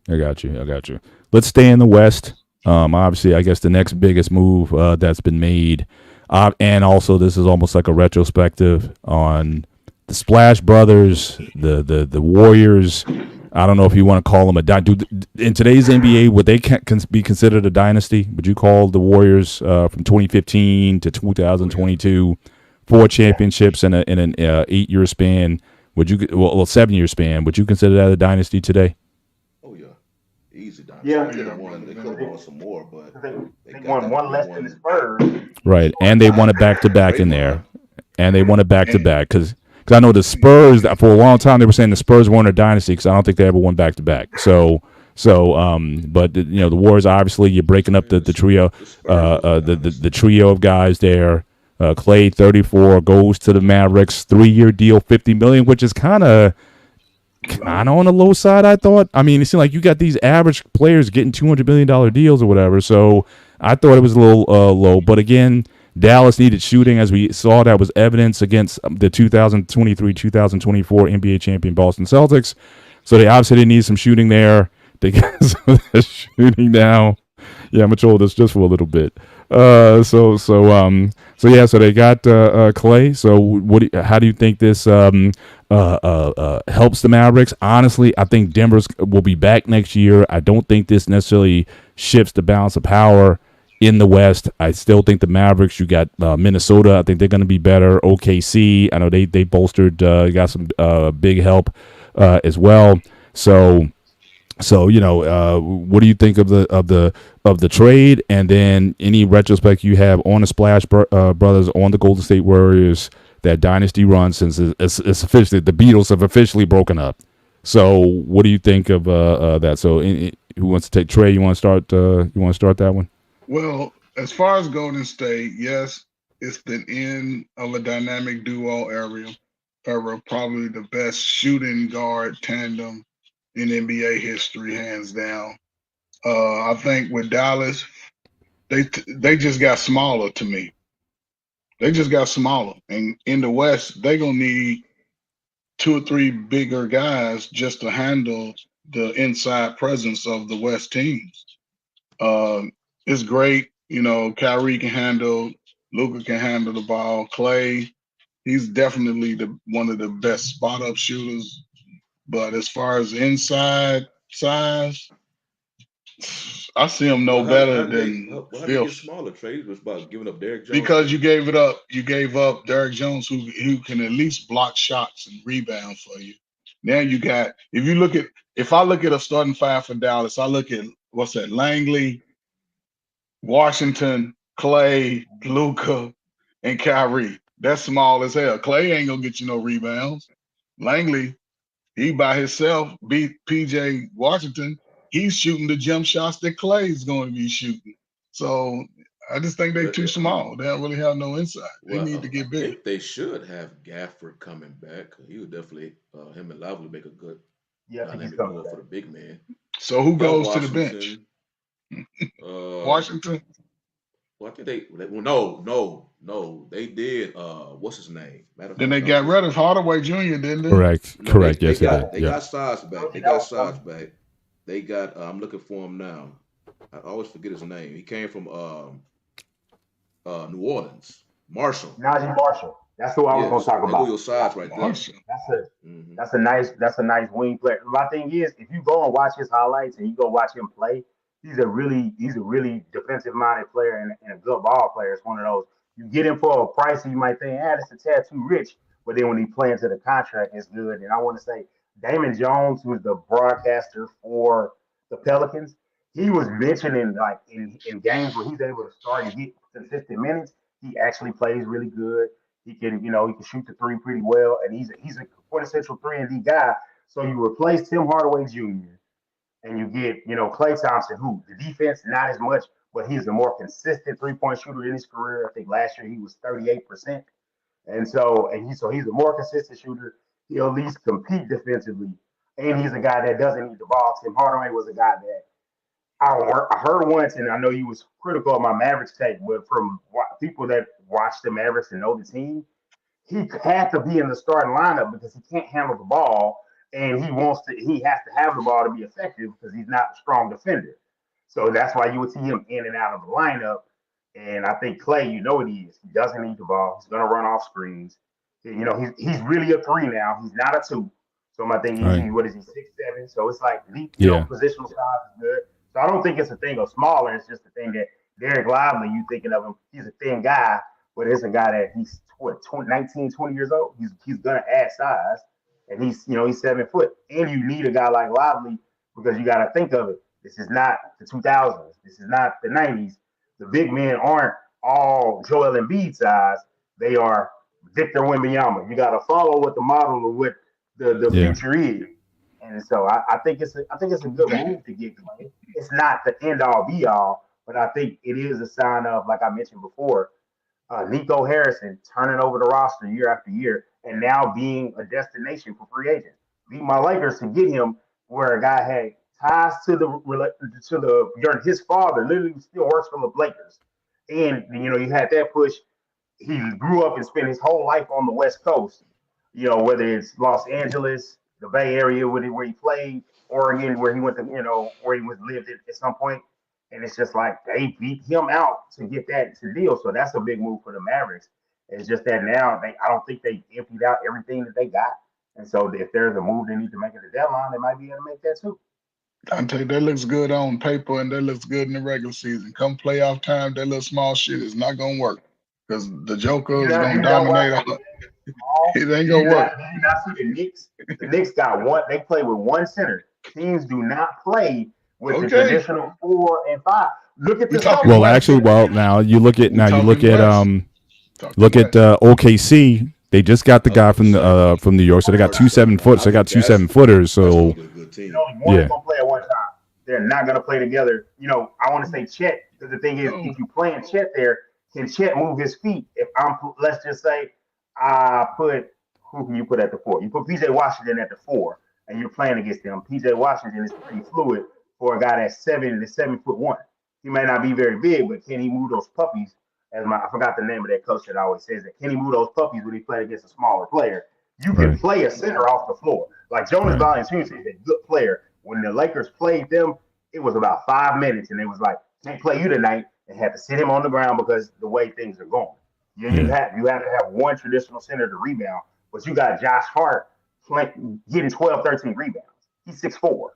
S2: I got you. Let's stay in the West. Obviously, I guess the next biggest move that's been made, and also this is almost like a retrospective on the Splash Brothers, the Warriors. I don't know if you want to call them in today's NBA, would they be considered a dynasty? Would you call the Warriors from 2015 to 2022 4 championships in an 8-year span? Would you 7-year span? Would you consider that a dynasty today?
S3: Oh yeah, easy dynasty.
S5: Yeah,
S3: they could have won some more, but
S5: they won one less than the Spurs.
S2: Right, and they won it back-to-back in there, and they won it back-to-back because I know the Spurs, for a long time, they were saying the Spurs weren't a dynasty because I don't think they ever won back-to-back. But the Warriors, obviously, you're breaking up the trio, the trio of guys there. Clay, 34, goes to the Mavericks, 3-year deal, $50 million, which is kind of on the low side, I thought. I mean, it seemed like you got these average players getting $200 million deals or whatever, so I thought it was a little low. But again, Dallas needed shooting, as we saw. That was evidence against the 2023-2024 NBA champion Boston Celtics. So they obviously need some shooting there. They got some shooting now. Yeah, I'm gonna troll this just for a little bit. So they got Clay. So how do you think this helps the Mavericks? Honestly, I think Denver's will be back next year. I don't think this necessarily shifts the balance of power in the West. I still think the Mavericks. You got Minnesota. I think they're going to be better. OKC. I know they bolstered. Got some big help as well. So what do you think of the trade, and then any retrospect you have on the Splash Brothers, on the Golden State Warriors, that dynasty run, since it's officially, the Beatles have officially broken up. So what do you think of that? So who wants to take Trey? You want to start that one?
S4: Well, as far as Golden State, yes, it's the end of a dynamic duo era, probably the best shooting guard tandem in NBA history, hands down. I think with Dallas, they just got smaller to me. They just got smaller, and in the West, they're gonna need 2 or 3 bigger guys just to handle the inside presence of the West teams. Um, it's great, Kyrie can handle, Luka can handle the ball, Clay. He's definitely one of the best spot up shooters. But as far as inside size, I see him no better than
S3: how did they get
S4: fifth.
S3: smaller? Trade was about giving up Derrick Jones.
S4: Because you gave it up. You gave up Derrick Jones, who can at least block shots and rebound for you. Now you got, if I look at a starting five for Dallas, I look at Langley, Washington, Clay, Luka, and Kyrie. That's small as hell. Clay ain't gonna get you no rebounds. Langley, he by himself beat PJ Washington. He's shooting the jump shots that Clay's going to be shooting. So I just think they're too small. They don't really have no inside. They need to get bigger.
S3: I think they should have Gafford coming back. He would definitely, him and Lively make a good dynamic duo for the big man.
S4: So who goes to the bench? Washington?
S3: Well, I think no. They did. What's his name?
S4: Then they got rid of Hardaway Jr., didn't they?
S2: Correct. Yes,
S3: they got size back. They got size back. They got. I'm looking for him now. I always forget his name. He came from New Orleans. Marshall.
S5: Najee Marshall. That's who I was going to talk about.
S3: Your size right there.
S5: That's a nice wing player. My thing is, if you go and watch his highlights and you go watch him play, he's a really defensive minded player and a good ball player. It's one of those, you get him for a price, you might think, it's a tad too rich. But then when he plays into the contract, it's good. And I want to say, Damon Jones, who's the broadcaster for the Pelicans, he was mentioning like in games where he's able to start and get consistent minutes, he actually plays really good. He can shoot the three pretty well, and he's a quintessential 3-and-D guy. So you replace Tim Hardaway Jr. and you get Klay Thompson, who the defense not as much, but he's a more consistent 3-point shooter in his career. I think last year he was 38%, and he's a more consistent shooter. He'll at least compete defensively, and he's a guy that doesn't need the ball. Tim Hardaway was a guy that I heard once, and I know you was critical of my Mavericks take, but from people that watch the Mavericks and know the team, he had to be in the starting lineup because he can't handle the ball, and he has to have the ball to be effective because he's not a strong defender. So that's why you would see him in and out of the lineup. And I think Clay, what he is. He doesn't need the ball. He's gonna run off screens. He's really a 3 now. He's not a 2. So my thing is, what is he, 6'7"? So it's like positional size is good. So I don't think it's a thing of smaller. It's just a thing that Derek Lively, you thinking of him, he's a thin guy, but it's a guy that he's 19, 20 years old. He's gonna add size, and he's 7 foot. And you need a guy like Lively because you got to think of it. This is not the 2000s. This is not the 90s. The big men aren't all Joel Embiid size. They are Victor Wembanyama. You got to follow what the model of what the future is. And so I think it's a good move to get Clay. It's not the end all be all, but I think it is a sign of, like I mentioned before, Nico Harrison turning over the roster year after year and now being a destination for free agents. Beat my Lakers to get him where a guy had ties to his father literally still works for the Lakers. And you had that push. He grew up and spent his whole life on the West Coast. Whether it's Los Angeles, the Bay Area where he played, Oregon where he went to, where he was lived at some point. And it's just like they beat him out to get that to deal. So that's a big move for the Mavericks. It's just that now I don't think they emptied out everything that they got. And so if there's a move they need to make at the deadline, they might be able to make that too.
S4: Dante, that looks good on paper and that looks good in the regular season. Come playoff time, that little small shit is not gonna work because the Joker is gonna dominate. It ain't gonna work.
S5: Did you not see the Knicks? The Knicks got one. They play with one center. Teams do not play with the traditional 4 and 5. Look at this.
S2: Well, actually, now you look at OKC. They just got the guy from New York, so they got 2 7-footers. So they got 2 7-footers. So
S5: one's gonna play at one time. They're not gonna play together. I want to say Chet, because the thing is, if you playing Chet there, can Chet move his feet? If let's just say, who can you put at the 4? You put PJ Washington at the 4, and you're playing against them. PJ Washington is pretty fluid for a guy that's 7'1". He may not be very big, but can he move those puppies? I forgot the name of that coach that always says that. Can he move those puppies when he plays against a smaller player? You can play a center off the floor. Like Jonas Valanciunas is a good player. When the Lakers played them, it was about 5 minutes, and it was like, can't play you tonight, and had to sit him on the ground because the way things are going. You have to have one traditional center to rebound, but you got Josh Hart getting 12, 13 rebounds. He's 6'4".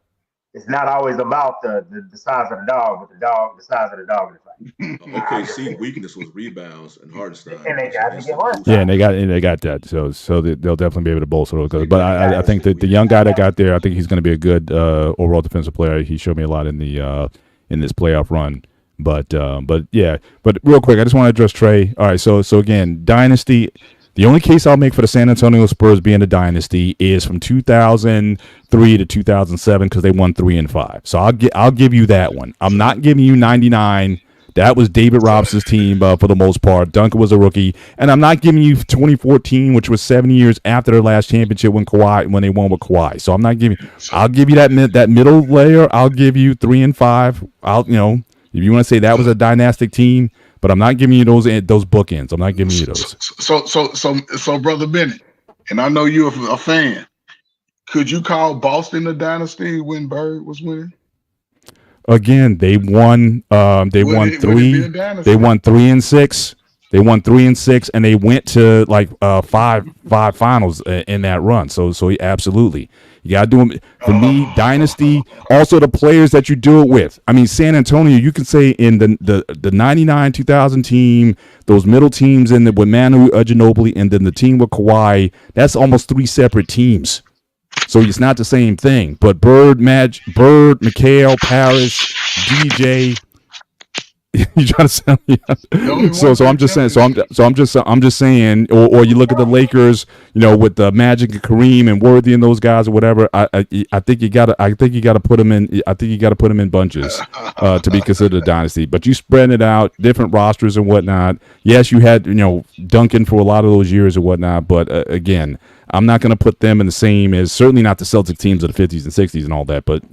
S5: It's not always about the size of the dog, but the size of the dog in the fight.
S3: OKC weakness was rebounds and Hardenstein.
S5: And they got to get Hardenstein.
S2: Yeah, and they got that. So they'll definitely be able to bolster those. But I think that the young guy that got there, I think he's going to be a good overall defensive player. He showed me a lot in this playoff run. But real quick, I just want to address Trey. All right, so again, dynasty. The only case I'll make for the San Antonio Spurs being a dynasty is from 2003 to 2007 because they won 3 and 5. So I'll give you that one. I'm not giving you 99. That was David Robinson's team for the most part. Duncan was a rookie, and I'm not giving you 2014, which was 7 years after their last championship when they won with Kawhi. So I'm not giving. I'll give you that middle layer. I'll give you 3 and 5. If you want to say that was a dynastic team. But I'm not giving you those bookends. I'm not giving you those.
S4: So, Brother Bennett, and I know you're a fan. Could you call Boston a dynasty when Bird was winning?
S2: Again, they won. They won 3. They won 3 and 6. They won 3 and 6, and they went to like five finals in that run. So absolutely. You got to do them. For me, dynasty, also the players that you do it with. I mean, San Antonio, you can say in the 99, 2000 team, those middle teams with Manu Ginobili, and then the team with Kawhi, that's almost 3 separate teams. So it's not the same thing. But Bird, McHale, Parrish, DJ. You trying to sell me? So I'm just saying. I'm just saying. Or you look at the Lakers, with the Magic and Kareem and Worthy and those guys or whatever. I think you gotta put them in. I think you gotta put them in bunches to be considered a dynasty. But you spread it out, different rosters and whatnot. Yes, you had Duncan for a lot of those years or whatnot. But again, I'm not going to put them in the same as certainly not the Celtic teams of the 50s and 60s and all that. But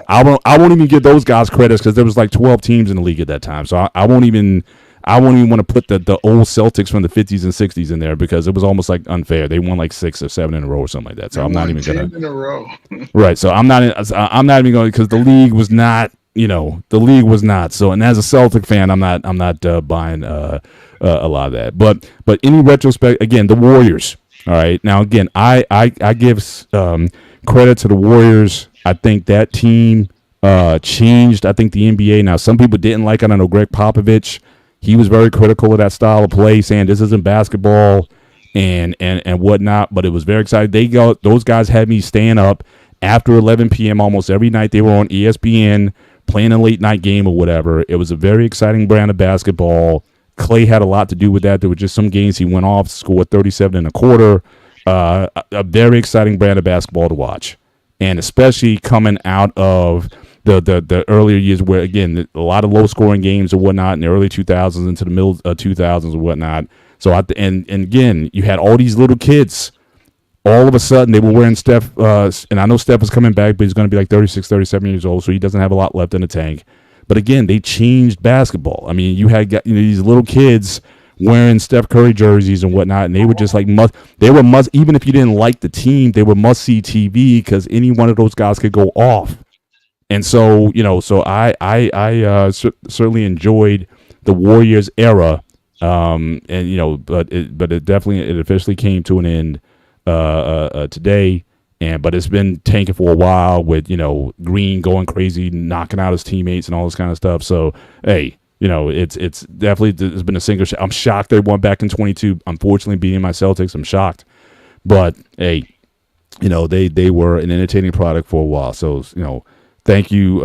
S2: I won't even give those guys credits because there was like 12 teams in the league at that time. So I won't even want to put the old Celtics from the 50s and 60s in there because it was almost like unfair. They won like 6 or 7 in a row or something like that. So I'm not even going to. In a row. Right. So I'm not even going because the league was not. The league was not. So, and as a Celtic fan, I'm not buying a lot of that. But in retrospect, again, the Warriors. All right. Now, again, I give credit to the Warriors. I think that team changed. I think the NBA. Now, some people didn't like it. I know Greg Popovich. He was very critical of that style of play, saying this isn't basketball and whatnot. But it was very exciting. Those guys had me staying up after 11 p.m. almost every night. They were on ESPN playing a late night game or whatever. It was a very exciting brand of basketball. Clay had a lot to do with that. There were just some games he went off, scored 37 and a quarter. A very exciting brand of basketball to watch. And especially coming out of the earlier years where, again, a lot of low-scoring games or whatnot in the early 2000s into the middle 2000s or whatnot. So, and again, you had all these little kids. All of a sudden, they were wearing Steph. And I know Steph is coming back, but he's going to be like 36, 37 years old, so he doesn't have a lot left in the tank. But again, they changed basketball. I mean, you had these little kids wearing Steph Curry jerseys and whatnot, and they were just like must. Even if you didn't like the team, they were must see TV because any one of those guys could go off. And so I certainly enjoyed the Warriors era, and but it officially came to an end today. But it's been tanking for a while with Green going crazy, knocking out his teammates and all this kind of stuff. So hey, it's definitely there's been a single. I'm shocked they won back in 22. Unfortunately, beating my Celtics, I'm shocked. But hey, they were an entertaining product for a while. So thank you,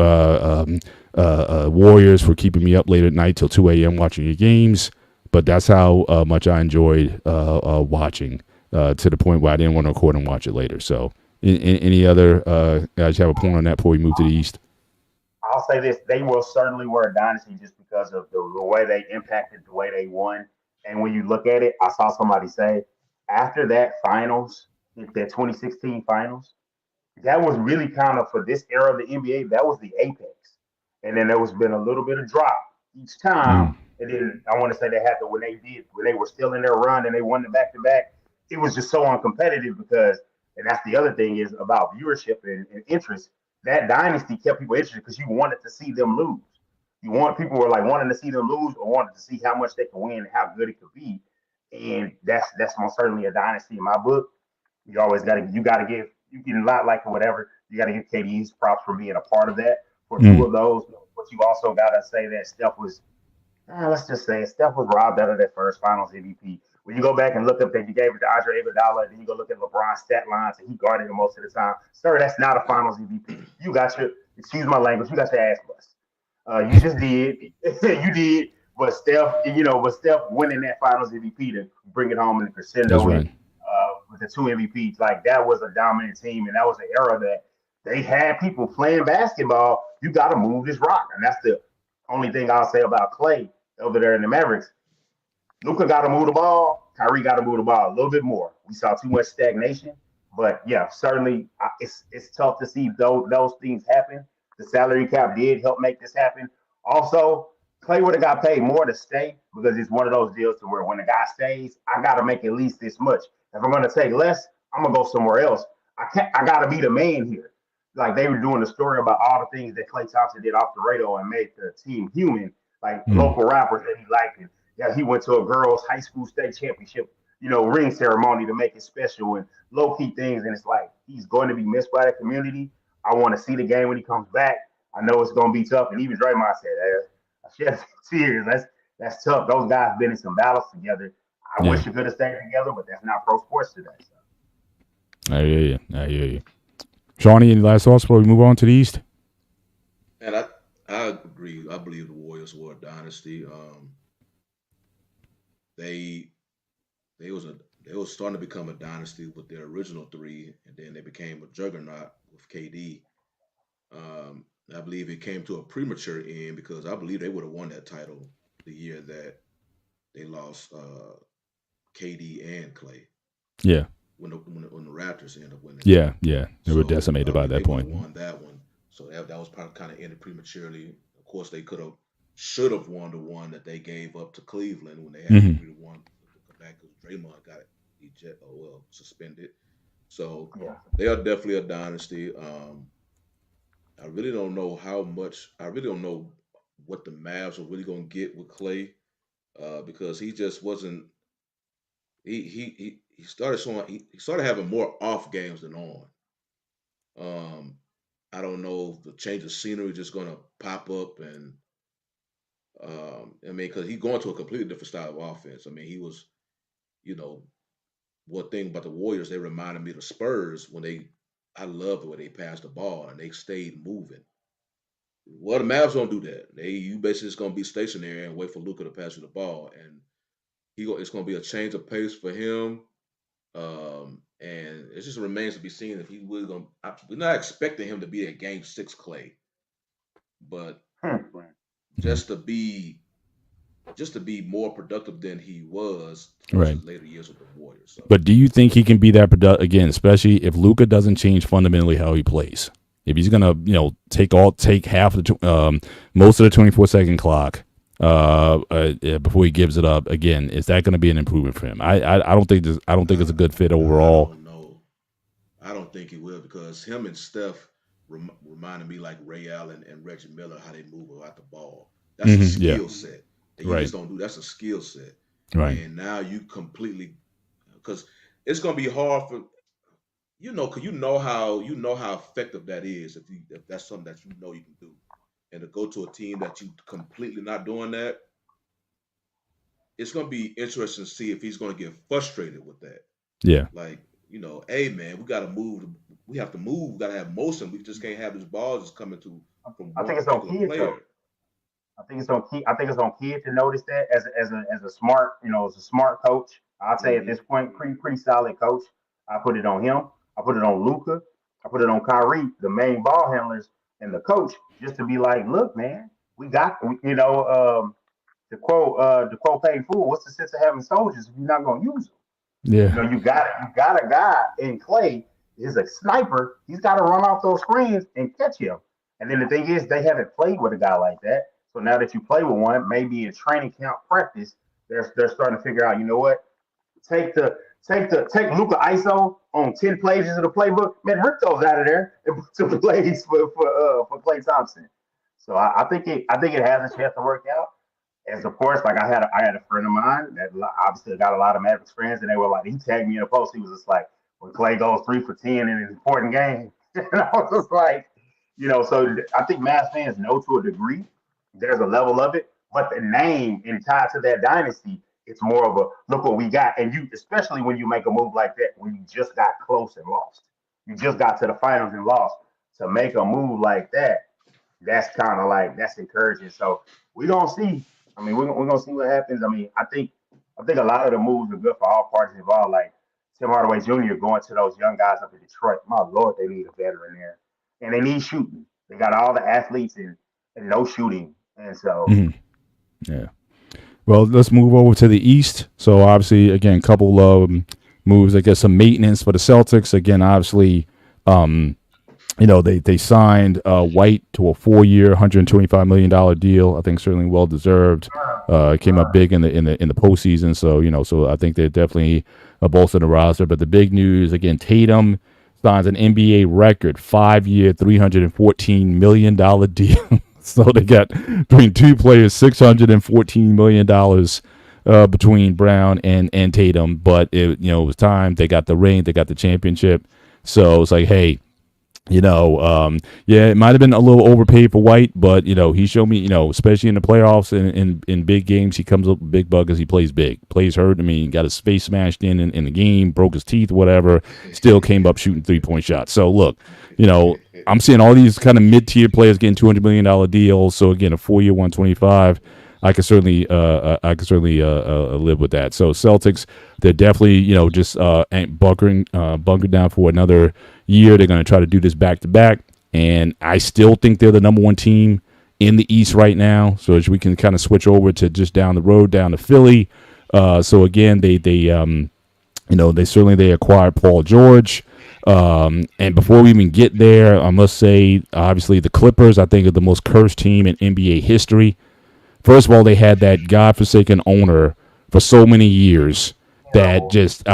S2: Warriors, for keeping me up late at night till 2 a.m. watching your games. But that's how much I enjoyed watching to the point where I didn't want to record and watch it later. So. Any other guys have a point on that before we move to the East?
S5: I'll say this: they will certainly were a dynasty just because of the way they impacted, the way they won. And when you look at it, I saw somebody say after that finals, that 2016 finals, that was really kind of for this era of the NBA. That was the apex, and then there was been a little bit of drop each time. And then I want to say they had to when they were still in their run and they won the back to back. It was just so uncompetitive because. And that's the other thing is about viewership and interest. That dynasty kept people interested because you wanted to see them lose. People were like wanting to see them lose or wanted to see how much they could win and how good it could be. And that's most certainly a dynasty in my book. You can not like it, whatever. You got to give KD's props for being a part of that. For two of those, but you also got to say that Steph was, let's just say Steph was robbed out of that first Finals MVP. When you go back and look up that you gave it to Andre Iguodala, and then you go look at LeBron's stat lines, and he guarded him most of the time. Sir, that's not a Finals MVP. You got excuse my language, you got your ass bust. You just did. You did. But Steph winning that Finals MVP to bring it home in the crescendo with the two MVPs, like that was a dominant team, and that was an era that they had people playing basketball. You got to move this rock, and that's the only thing I'll say about Klay over there in the Mavericks. Luka got to move the ball. Kyrie got to move the ball a little bit more. We saw too much stagnation. But, yeah, certainly it's tough to see those things happen. The salary cap did help make this happen. Also, Klay would have got paid more to stay because it's one of those deals to where when a guy stays, I got to make at least this much. If I'm going to take less, I'm going to go somewhere else. I got to be the man here. Like they were doing the story about all the things that Klay Thompson did off the radar and made the team human, like local rappers that he liked. And yeah, he went to a girls' high school state championship, ring ceremony to make it special and low-key things. And it's like, he's going to be missed by the community. I want to see the game when he comes back. I know it's going to be tough. And even Draymond said, I shed tears. That's tough. Those guys been in some battles together. I wish you could have stayed together, but that's not pro sports today. So.
S2: I hear you. Shawnee, any last thoughts before we move on to the East?
S3: And I agree. I believe the Warriors were a dynasty. They was starting to become a dynasty with their original three, and then they became a juggernaut with KD. I believe it came to a premature end because I believe they would have won that title the year that they lost KD and Klay.
S2: Yeah.
S3: When the Raptors ended up winning.
S2: Yeah. They were decimated by that point.
S3: They won that one. So that was probably kind of ended prematurely. Of course, they should have won the one that they gave up to Cleveland when they had to won back because Draymond got suspended. So they are definitely a dynasty. I really don't know what the Mavs are really going to get with Klay because he just wasn't. He started having more off games than on. I don't know if the change of scenery just going to pop up and because he's going to a completely different style of offense. I mean, he was, one thing about the Warriors, they reminded me of the Spurs I love the way they passed the ball and they stayed moving. Well, the Mavs don't do that. You basically just going to be stationary and wait for Luka to pass you the ball, and it's going to be a change of pace for him. And it just remains to be seen if he really going. We're not expecting him to be a Game 6 Klay, but just to be more productive than he was in his later years with the Warriors. So.
S2: But do you think he can be that productive again, especially if Luka doesn't change fundamentally how he plays? If he's gonna, take half of the most of the 24-second clock before he gives it up again, is that going to be an improvement for him? I don't think it's a good fit overall.
S3: I don't know. I don't think he will because him and Steph reminded me like Ray Allen and Reggie Miller how they move without the ball. That's a skill set. That you just don't do. That's a skill set.
S2: Right.
S3: And now you completely because it's gonna be hard for because you know how effective that is if that's something that you can do, and to go to a team that you completely not doing that, it's gonna be interesting to see if he's gonna get frustrated with that.
S2: Yeah.
S3: Like hey man, we gotta move. We have to move. We gotta have motion. We just can't have this ball just coming from
S5: I
S3: one
S5: think it's on
S3: particular
S5: kids
S3: player.
S5: though. I think it's on key. I think it's on kid to notice that as a smart, as a smart coach. I'd say at this point, pretty solid coach. I put it on him. I put it on Luka. I put it on Kyrie, the main ball handlers, and the coach, just to be like, look, man, we got, to quote Payne Fool, what's the sense of having soldiers if you're not going to use them?
S2: Yeah.
S5: You got a guy in Clay is a sniper. He's got to run off those screens and catch him. And then the thing is, they haven't played with a guy like that. So now that you play with one, maybe in training camp practice, they're starting to figure out, you know what? Take Luka ISO on 10 pages of the playbook. Man, hurt those out of there and put some plays for Klay Thompson. So I think it has a chance to work out. As of course, like I had a friend of mine that obviously got a lot of Mavericks friends, and they were like, he tagged me in a post. He was just like, when Klay goes 3 for 10 in an important game, and I was just like, so I think Mavs fans know to a degree. There's a level of it, but the name and tied to that dynasty, it's more of a look what we got. And you, especially when you make a move like that, when you just got close and lost, you just got to the finals and lost. To make a move like that, that's kind of like that's encouraging. So we're gonna see. I mean, we're gonna see what happens. I mean, I think a lot of the moves are good for all parties involved. Like Tim Hardaway Jr. going to those young guys up in Detroit. My Lord, they need a veteran there, and they need shooting. They got all the athletes and no shooting. And so,
S2: yeah. Well, let's move over to the East. So obviously, again, couple of moves. I guess some maintenance for the Celtics. Again, obviously, they signed White to a 4-year, $125 million deal. I think certainly well deserved. Came up big in the postseason. So I think they're definitely a bolster the roster. But the big news again, Tatum signs an NBA record 5-year, $314 million deal. So they got between two players, $614 million between Brown and Tatum. But it was time. They got the ring. They got the championship. So it's like, hey, it might have been a little overpaid for White, but he showed me, especially in the playoffs and in big games, he comes up with big buckets. He plays big, plays hurt. I mean, got his face smashed in the game, broke his teeth, whatever. Still came up shooting 3-point shots. So look, I'm seeing all these kind of mid-tier players getting $200 million deals. So again, a 4-year, 125. I could certainly live with that. So Celtics, they're definitely just bunkering down for another year. They're going to try to do this back to back, and I still think they're the number one team in the East right now. So as we can kind of switch over to just down the road, down to Philly. So again, they acquired Paul George. And before we even get there, I must say, obviously the Clippers, I think, are the most cursed team in NBA history. First of all, they had that godforsaken owner for so many years that just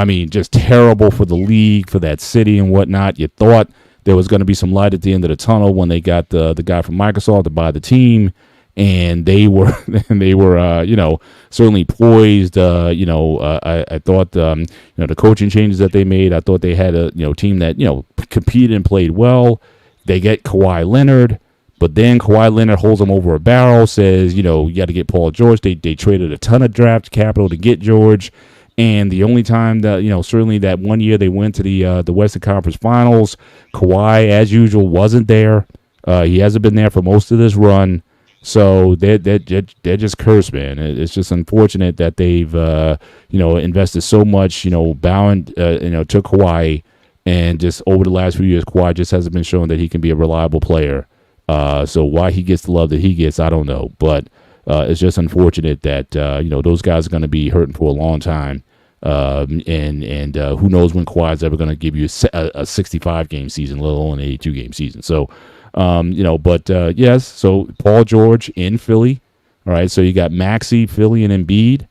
S2: terrible for the league, for that city and whatnot. You thought there was going to be some light at the end of the tunnel when they got the guy from Microsoft to buy the team, and they were certainly poised. I thought the coaching changes that they made, I thought they had a team that competed and played well. They get Kawhi Leonard. But then Kawhi Leonard holds them over a barrel, says, you got to get Paul George. They traded a ton of draft capital to get George. And the only time that, certainly that 1 year they went to the Western Conference Finals, Kawhi, as usual, wasn't there. He hasn't been there for most of this run. So they're just cursed, man. It's just unfortunate that they've, invested so much, bowing, to Kawhi. And just over the last few years, Kawhi just hasn't been shown that he can be a reliable player. So why he gets the love that he gets, I don't know. But it's just unfortunate that, those guys are going to be hurting for a long time. And who knows when Kawhi's ever going to give you a 65 game season, let alone an 82 game season. So, but yes, so Paul George in Philly. All right, so you got Maxey, Philly, and Embiid.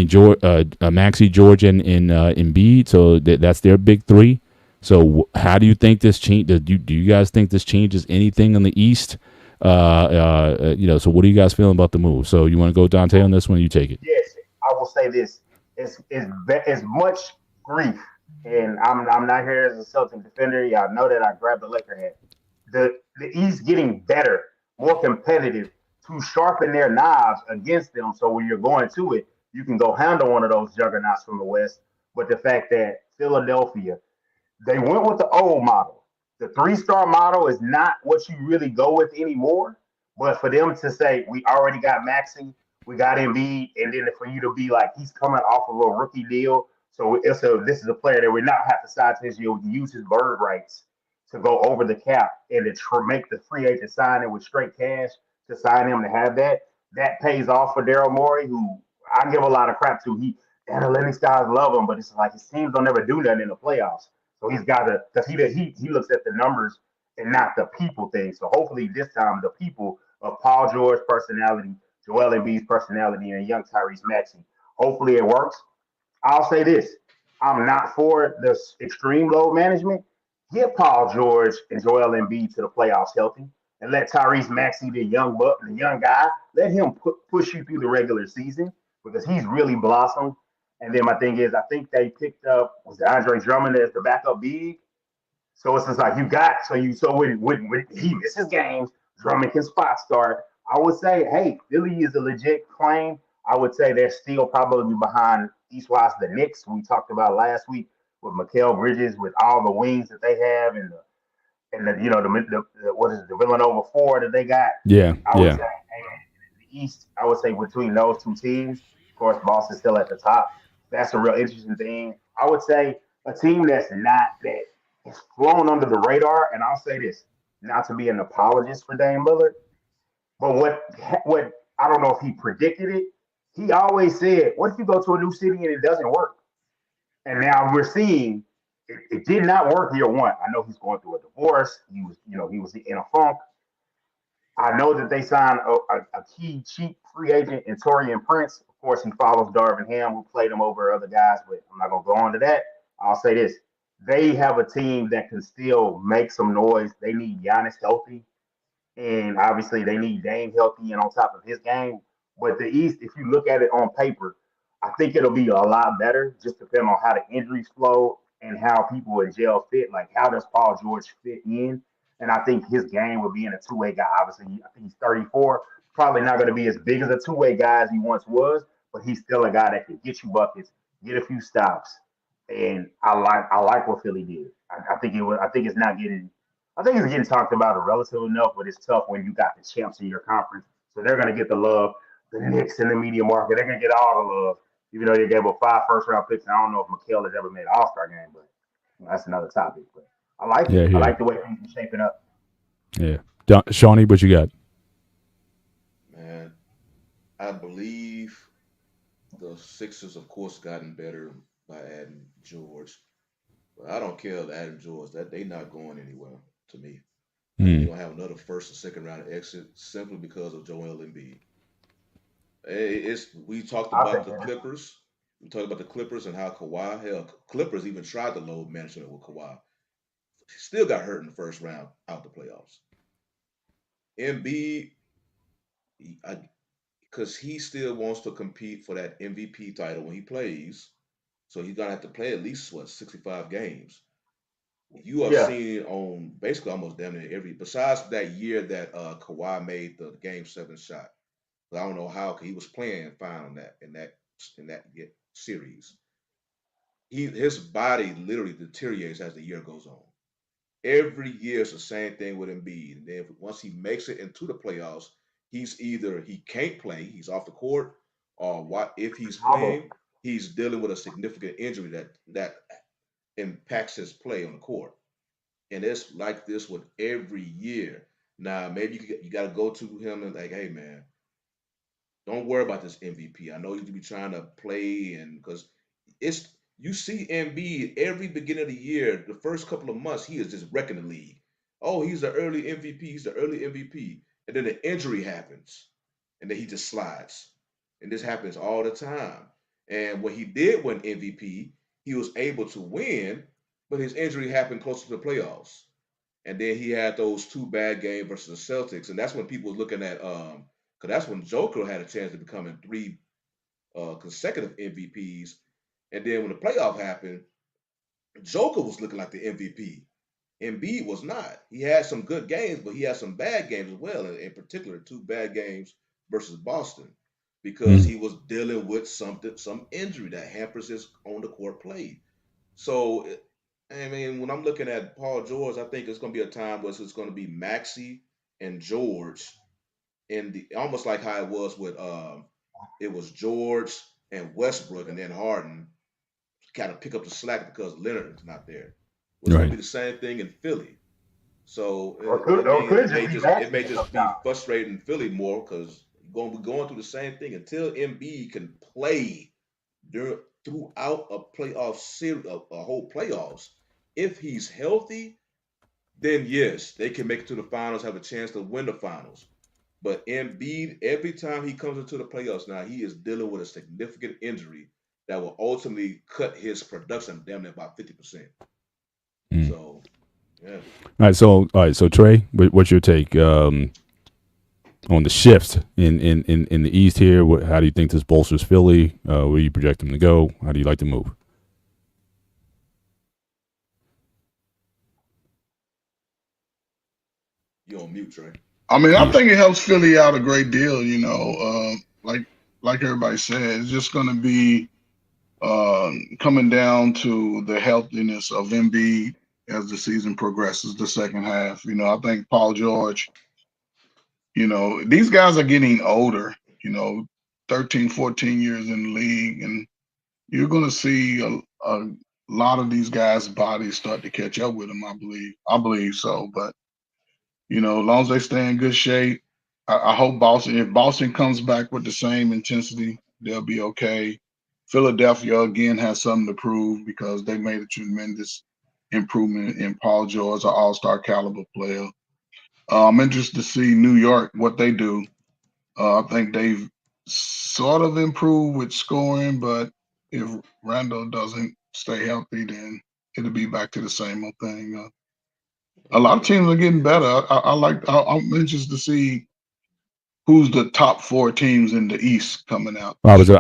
S2: George, Maxey, George, and Embiid. So that's their big three. So how do you think this change? Do you guys think this changes anything in the East? So what are you guys feeling about the move? So you want to go Dante on this one? You take it.
S5: Yes, I will say this: it's much grief, and I'm not here as a Celtic defender. Y'all know that I grabbed the Laker hat. The East getting better, more competitive to sharpen their knives against them. So when you're going to it, you can go handle one of those juggernauts from the West. But the fact that Philadelphia, they went with the old model. The three-star model is not what you really go with anymore. But for them to say we already got Maxi, we got Embiid, and then for you to be like he's coming off of a rookie deal, so this is a player that we're not have to sign this year. We can use his bird rights to go over the cap and to make the free agent signing with straight cash to sign him to have that. That pays off for Daryl Morey, who I give a lot of crap to. Analytics guys love him, but it's like his teams don't ever do nothing in the playoffs. So he's got to because he looks at the numbers and not the people thing. So hopefully this time the people of Paul George's personality, Joel Embiid's personality, and young Tyrese Maxey. Hopefully it works. I'll say this: I'm not for this extreme load management. Get Paul George and Joel Embiid to the playoffs healthy, and let Tyrese Maxey, the young guy, let him push you through the regular season because he's really blossomed. And then my thing is, I think they picked up was Andre Drummond as the backup big. So it's just like you got when he misses games, Drummond can spot start. I would say, hey, Philly is a legit claim. I would say they're still probably behind East-wise the Knicks we talked about last week with Mikal Bridges with all the wings that they have and what is it, the Villanova four that they got.
S2: Yeah,
S5: I would
S2: yeah,
S5: say hey, the East. I would say between those two teams, of course, Boston's still at the top. That's a real interesting thing. I would say a team that's not that it's flown under the radar. And I'll say this, not to be an apologist for Dame Lillard, but what I don't know if he predicted it. He always said, "What if you go to a new city and it doesn't work?" And now we're seeing it did not work year one. I know he's going through a divorce. He was in a funk. I know that they signed a key cheap free agent in Torian Prince. Of course, he follows Darvin Ham, who played him over other guys, but I'm not going to go on to that. I'll say this. They have a team that can still make some noise. They need Giannis healthy, and obviously they need Dame healthy and on top of his game. But the East, if you look at it on paper, I think it'll be a lot better, just depending on how the injuries flow and how people in jail fit. Like how does Paul George fit in? And I think his game will be in a two-way guy. Obviously, I think he's 34. Probably not going to be as big as a two-way guy as he once was, but he's still a guy that can get you buckets, get a few stops. And I like what Philly did. I think it was. I think it's not getting I think it's getting talked about relative enough, but it's tough when you got the champs in your conference. So they're going to get the love. The Knicks in the media market, they're going to get all the love, even though they gave up 5 first-round picks. I don't know if McHale has ever made an All-Star game, but that's another topic. But I like
S2: yeah,
S5: it. I
S2: yeah,
S5: like the way things are shaping up.
S2: yeah. Shawnee, what you got?
S3: Man, I believe the Sixers, of course, gotten better by adding George. But I don't care if adding George. That they not going anywhere to me. I think they're
S2: Mm,
S3: gonna have another first or second round exit simply because of Joel Embiid. It's we talked
S5: I'll
S3: about
S5: take
S3: the
S5: that.
S3: Clippers. We talked about the Clippers and how Kawhi hell Clippers even tried to load management with Kawhi. Still got hurt in the first round out the playoffs. Embiid, because he still wants to compete for that MVP title when he plays. So he's gonna have to play at least 65 games. You have
S5: Yeah.
S3: seen on basically almost damn near every besides that year that Kawhi made the game 7 shot. But I don't know how he was playing fine on that in that series. His body literally deteriorates as the year goes on. Every year it's the same thing with Embiid. And then once he makes it into the playoffs, he's either he can't play, he's off the court, or what if he's
S5: Hobble.
S3: playing, he's dealing with a significant injury that impacts his play on the court. And it's like this with every year. Now maybe you got to go to him and like, hey man, don't worry about this MVP. I know you be trying to play and because it's you see Embiid every beginning of the year, the first couple of months, he is just wrecking the league. Oh, he's the early MVP. He's the early MVP, and then the injury happens, and then he just slides. And this happens all the time. And when he did win MVP, he was able to win, but his injury happened close to the playoffs. And then he had those two bad games versus the Celtics, and that's when people were looking at because that's when Joker had a chance to becoming three consecutive MVPs. And then when the playoff happened, Joker was looking like the MVP. Embiid was not. He had some good games, but he had some bad games as well. In particular, two bad games versus Boston, because
S2: Mm.
S3: he was dealing with some injury that hampers his on the court play. So, I mean, when I'm looking at Paul George, I think it's going to be a time where it's going to be Maxey and George in the almost like how it was with it was George and Westbrook, and then Harden kind of pick up the slack because Leonard's not there. Well, it's going to
S2: Right.
S3: be the same thing in Philly. So
S5: Or could
S3: it
S5: just
S3: may
S5: be
S3: it may
S5: Maxey
S3: just be
S5: sometimes.
S3: frustrating Philly more because going through the same thing until Embiid can play throughout a playoff series, a whole playoffs. If he's healthy, then yes, they can make it to the finals, have a chance to win the finals. But Embiid, every time he comes into the playoffs now, he is dealing with a significant injury that will ultimately cut his production damn near about 50%.
S2: Mm.
S3: So, yeah.
S2: All right. So Trey, what's your take on the shift in the East here? How do you think this bolsters Philly? Where do you project them to go? How do you like to move?
S3: You on mute, Trey.
S4: I mean, I
S2: Yeah.
S4: think it helps Philly out a great deal. Like everybody said, it's just going to be coming down to the healthiness of Embiid as the season progresses, the second half. I think Paul George, these guys are getting older, you know, 13, 14 years in the league, and you're going to see a lot of these guys' bodies start to catch up with them, I believe. I believe so, but as long as they stay in good shape, I hope Boston, if Boston comes back with the same intensity, they'll be okay. Philadelphia again has something to prove because they made a tremendous improvement in Paul George, an all-star caliber player. I'm interested to see New York, what they do. I think they've sort of improved with scoring, but if Randall doesn't stay healthy, then it'll be back to the same old thing. A lot of
S3: Okay.
S4: teams are getting better. I'm interested to see who's the top four teams in the East coming out
S2: I
S4: this
S2: was
S4: year.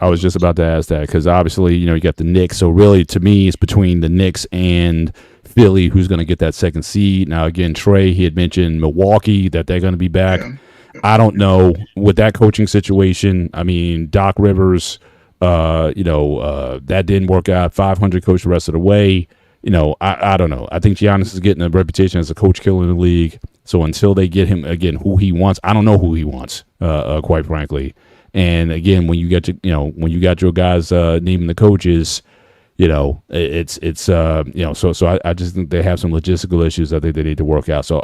S2: I was just about to ask that because obviously you got the Knicks. So really, to me, it's between the Knicks and Philly who's going to get that second seed. Now again, Trey he had mentioned Milwaukee that they're going to be back.
S4: Yeah.
S2: I don't know with that coaching situation. I mean, Doc Rivers, that didn't work out. 500 coach the rest of the way. I don't know. I think Giannis is getting a reputation as a coach killer in the league. So until they get him again, who he wants, I don't know who he wants. Quite frankly. And again, when you get to when you got your guys naming the coaches, I just think they have some logistical issues I think they need to work out. So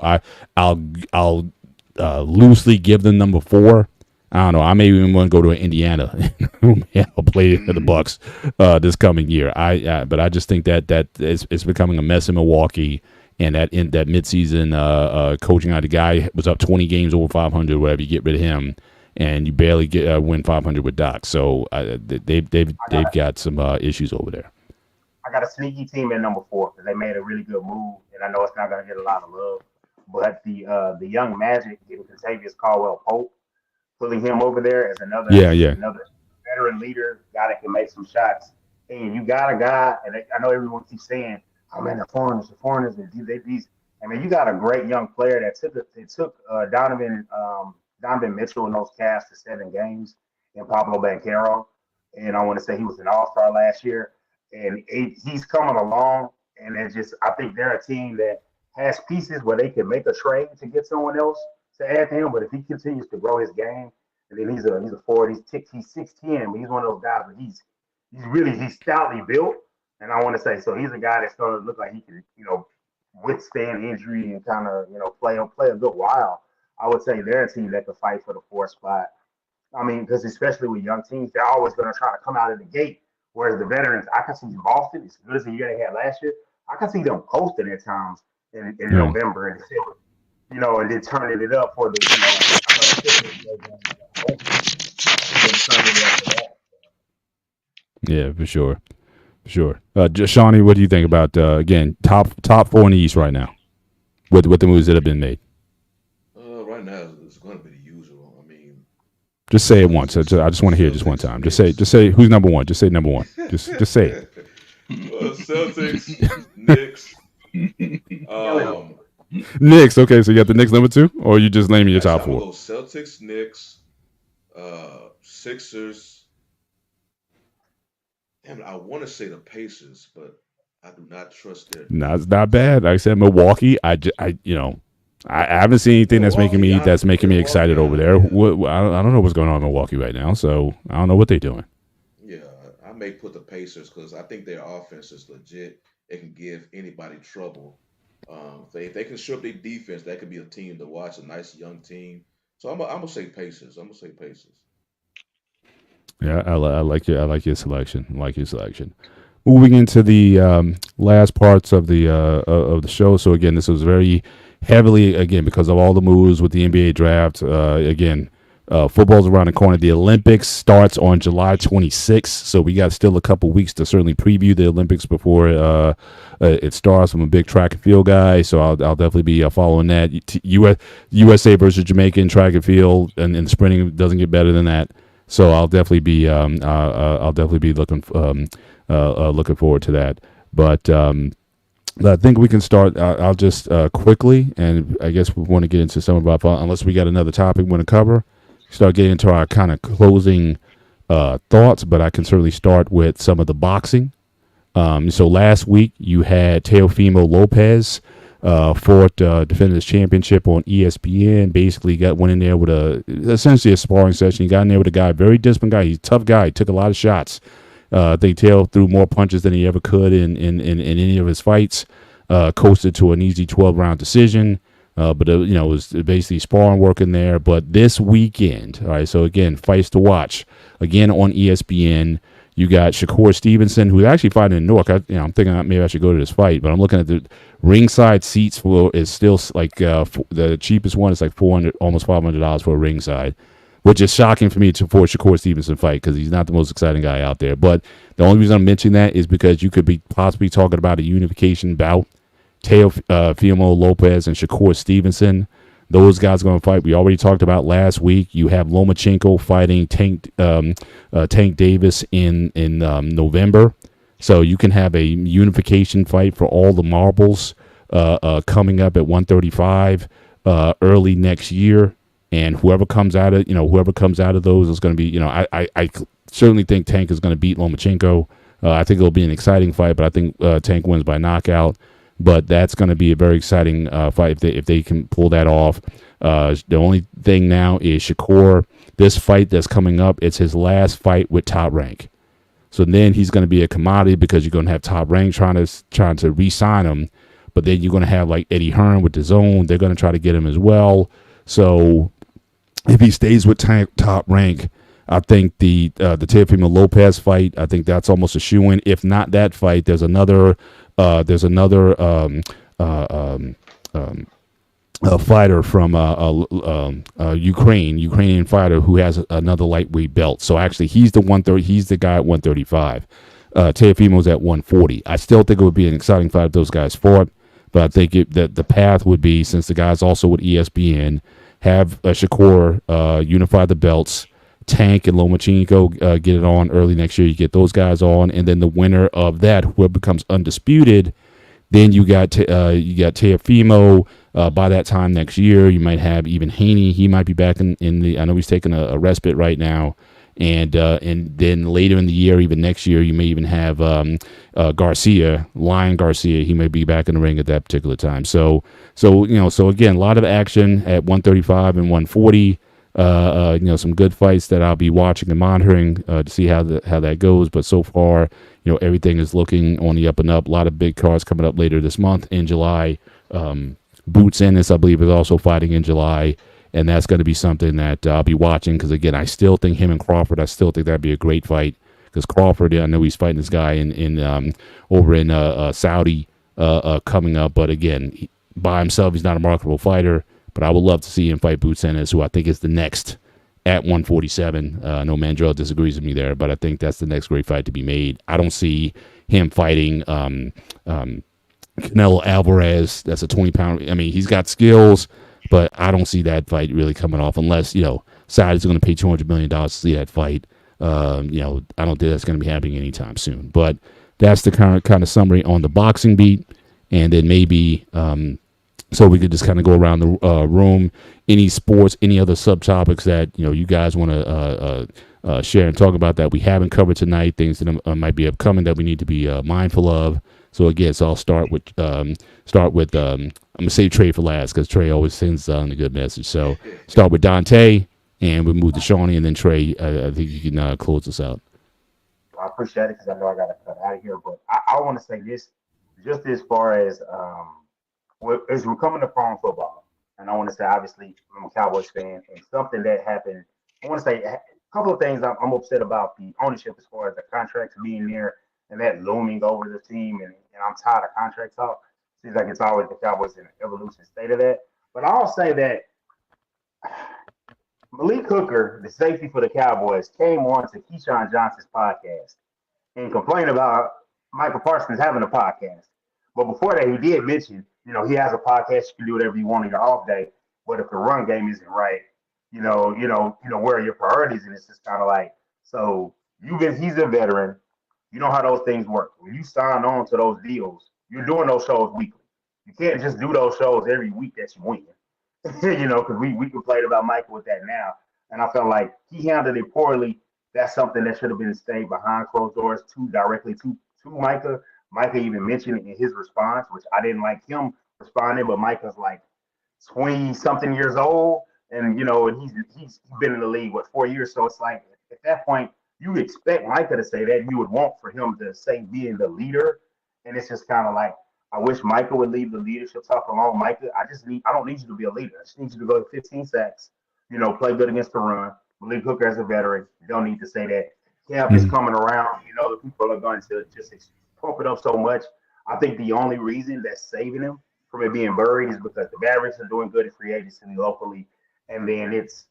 S2: I'll loosely give them number 4. I don't know. I may even want to go to Indiana. I'll play the Bucks this coming year. But I just think that it's becoming a mess in Milwaukee, and that midseason coaching out the guy was up 20 games over 500. Whatever, you get rid of him, and you barely get win 500 with Doc. So they've got some issues over there.
S5: I got a sneaky team at number 4 because they made a really good move, and I know it's not going to get a lot of love. But the young Magic getting Contavious Caldwell Pope, putting him over there as
S2: Yeah, yeah.
S5: another veteran leader, guy that can make some shots. And you got a guy, and I know everyone keeps saying, "Oh man, the foreigners, and these." I mean, you got a great young player that took Donovan Mitchell in those Cavs to 7 games, and Pablo Banchero, and I want to say he was an All-Star last year, and he's coming along, and it's just I think they're a team that has pieces where they can make a trade to get someone else to add to him. But if he continues to grow his game, and then he's a forward, he's 6'10", but he's one of those guys. But he's stoutly built, and I want to say so. He's a guy that's going to look like he can withstand injury and kind of play a good while. I would say they're a team that could fight for the 4th spot. I mean, because especially with young teams, they're always going to try to come out of the gate Whereas the veterans, I can see Boston, as good as the year they had last year, I can see them coasting at times in
S2: Yeah.
S5: November and December, and then turning it up for the,
S2: Yeah, for sure. Sure. Just Shawnee, what do you think about again top four in the East right now with the moves that have been made?
S3: Right now, it's going to be the usual. I mean,
S2: Just say it once. I just want to hear it just one time. Just say who's number one. Just say number one. Just say it.
S3: Celtics, Knicks.
S2: Knicks. Okay, so you got the Knicks number two, or you just naming your top
S3: I'm gonna
S2: four?
S3: go Celtics, Knicks, Sixers. Damn it, I want to say the Pacers, but I do not trust their.
S2: No, it's not bad. Like I said, Milwaukee. I haven't seen anything that's making me excited over there. I don't know what's going on in Milwaukee right now, so I don't know what they're doing.
S3: Yeah, I may put the Pacers because I think their offense is legit. It can give anybody trouble. If they can show up their defense, that could be a team to watch. A nice young team. So I'm gonna say Pacers.
S2: Yeah, I like your selection. Moving into the last parts of the show. So again, this was very heavily because of all the moves with the NBA draft. Football's around the corner. The Olympics starts on July 26th, so we got still a couple weeks to certainly preview the Olympics before it starts. I'm a big track and field guy, so I'll definitely be following that. USA versus Jamaica in track and field, and the sprinting doesn't get better than that. So I'll definitely be looking forward to that. But I think we can start. I'll just quickly, and I guess we want to get into some of our unless we got another topic we want to cover. Start getting into our kind of closing thoughts, but I can certainly start with some of the boxing. So last week you had Teofimo Lopez fought defended his championship on ESPN. Basically went in there with essentially a sparring session. He got in there with a guy, very disciplined guy. He's a tough guy. He took a lot of shots. I think Teo threw more punches than he ever could in any of his fights. Coasted to an easy 12-round decision. But it was basically sparring work in there. But this weekend, all right, so again, fights to watch. Again on ESPN, you got Shakur Stevenson, who's actually fighting in Newark. I'm thinking maybe I should go to this fight, but I'm looking at the ringside seats is still like the cheapest one is like $400, almost $500 for a ringside, which is shocking for me for Shakur Stevenson fight because he's not the most exciting guy out there. But the only reason I'm mentioning that is because you could be possibly talking about a unification bout. Teofimo Lopez and Shakur Stevenson. Those guys are going to fight. We already talked about last week. You have Lomachenko fighting Tank Davis in November. So you can have a unification fight for all the marbles coming up at 135 early next year. And whoever comes out of those is going to be, I certainly think Tank is going to beat Lomachenko. I think it'll be an exciting fight, but I think Tank wins by knockout. But that's going to be a very exciting fight if they can pull that off. The only thing now is Shakur. This fight that's coming up, it's his last fight with Top Rank. So then he's going to be a commodity because you're going to have Top Rank trying to re-sign him. But then you're going to have like Eddie Hearn with the Zone. They're going to try to get him as well. So if he stays with Top Rank, I think the Teofimo Lopez fight, I think that's almost a shoo-in. If not that fight, there's another fighter from Ukrainian fighter who has another lightweight belt. So actually, he's the guy at 135. Teofimo's at 140. I still think it would be an exciting fight if those guys fought, but I think that the path would be, since the guy's also with ESPN, have Shakur unify the belts. Tank and Lomachenko get it on early next year. You get those guys on, and then the winner of that, whoever becomes undisputed, then you got Teofimo. By that time next year, you might have even Haney. He might be back in the. I know he's taking a respite right now, and then later in the year, even next year, you may even have Lion Garcia. He may be back in the ring at that particular time. So again, a lot of action at 135 and 140. Some good fights that I'll be watching and monitoring to see how that goes. But so far, everything is looking on the up and up. A lot of big cards coming up later this month in July. Boots Ennis, I believe, is also fighting in July, and that's going to be something that I'll be watching because, again, I still think him and Crawford, I still think that'd be a great fight because Crawford, I know he's fighting this guy in over in Saudi coming up, but again, by himself, he's not a marketable fighter. But I would love to see him fight Boots Ennis, who I think is the next at 147. No, Mandrell disagrees with me there, but I think that's the next great fight to be made. I don't see him fighting Canelo Alvarez. That's a 20-pound. I mean, he's got skills, but I don't see that fight really coming off unless, Saudi's going to pay $200 million to see that fight. I don't think that's going to be happening anytime soon. But that's the kind of summary on the boxing beat. And then maybe so we could just kind of go around the room. Any sports, any other subtopics that you guys want to share and talk about that we haven't covered tonight, things that might be upcoming that we need to be mindful of. So again, I'll start with I'm gonna save Trey for last because Trey always sends a good message. So start with Dante, and we move to Shawnee, and then Trey. I think you can close us out.
S5: I appreciate it because I know I got to cut out of here, but I want to say this just as far as we're coming to farm football, and I want to say obviously I'm a Cowboys fan, and something that happened. I want to say a couple of things I'm upset about the ownership as far as the contracts being there and that looming over the team, and I'm tired of contract talk. Seems like it's always the Cowboys in an evolution state of that. But I'll say that Malik Hooker, the safety for the Cowboys, came on to Keyshawn Johnson's podcast and complained about Michael Parsons having a podcast. But before that, he did mention, he has a podcast. You can do whatever you want on your off day. But if the run game isn't right, where are your priorities? And it's just kind of like, so he's a veteran. You know how those things work. When you sign on to those deals, you're doing those shows weekly. You can't just do those shows every week that you win. Because we complain about Michael with that now. And I felt like he handled it poorly. That's something that should have been stayed behind closed doors directly to Micah. Micah even mentioned it in his response, which I didn't like him responding, but Micah's like 20-something years old. And, and he's been in the league, 4 years? So it's like at that point, you expect Micah to say that. You would want for him to say being the leader. And it's just kind of like, I wish Micah would leave the leadership talk alone. Micah, I don't need you to be a leader. I just need you to go to 15 sacks, play good against the run. Malik Hooker as a veteran, you don't need to say that. Camp is coming around. The people are going to just pump it up so much. I think the only reason that's saving him from it being buried is because the Mavericks are doing good at free agency locally. And then it's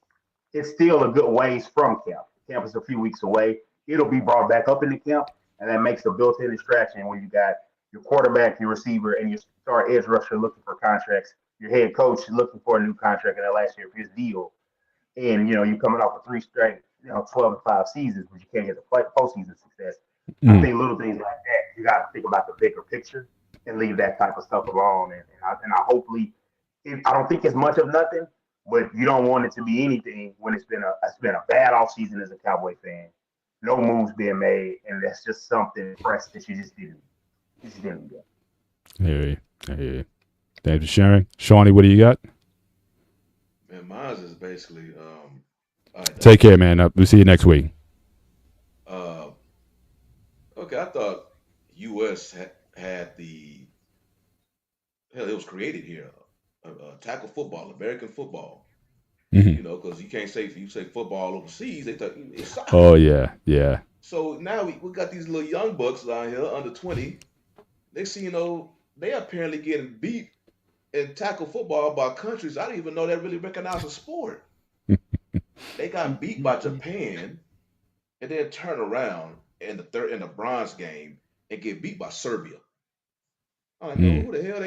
S5: still a good ways from camp. Camp is a few weeks away. It'll be brought back up in the camp, and that makes a built-in distraction when you got your quarterback, your receiver, and your star edge rusher looking for contracts. Your head coach is looking for a new contract in that last year of his deal. And, you're coming off of 3 straight, 12-5 seasons, but you can't get the postseason success. I think little things like that, you got to think about the bigger picture and leave that type of stuff alone. And I hopefully, I don't think it's much of nothing, but you don't want it to be anything when it's been a bad off season as a Cowboy fan. No moves being made, and that's just something fresh that you just didn't get.
S2: I hear you. Thanks for sharing. Shawnee, what do you got?
S3: Man, mine is basically. All right,
S2: Take care, man. We'll see you next week.
S3: Okay, I thought U.S. had it was created here. Tackle football, American football.
S2: Mm-hmm.
S3: Because you can't say if you say football overseas, they thought it's soccer.
S2: Oh yeah.
S3: So now we got these little young bucks down here under 20. They see they apparently getting beat in tackle football by countries I didn't even know that really recognize a sport. They got beat by Japan, and then turn around in the bronze game and get beat by Serbia. I'm like, who the hell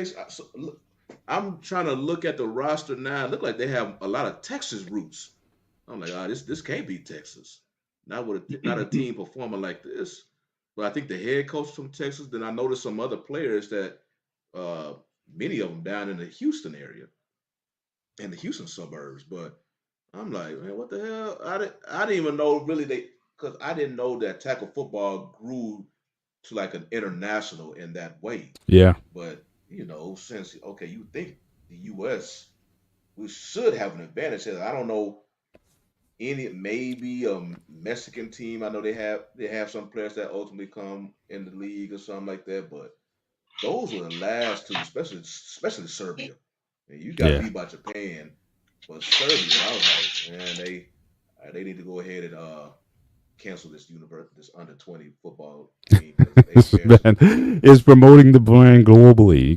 S3: I'm trying to look at the roster now. It look like they have a lot of Texas roots. I'm like, this can't be Texas. Not a team performing like this. But I think the head coach from Texas. Then I noticed some other players that many of them down in the Houston area, in the Houston suburbs. But I'm like, man, what the hell? I didn't even know really because I didn't know that tackle football grew to like an international in that way.
S2: Yeah.
S3: But since you think the U.S. we should have an advantage. I don't know maybe a Mexican team. I know they have some players that ultimately come in the league or something like that. But those were the last two, especially Serbia. And you got beat by Japan, but Serbia, I was like, man, they need to go ahead and cancel this under 20 football team because they embarrassing.
S2: Man is promoting the brand globally.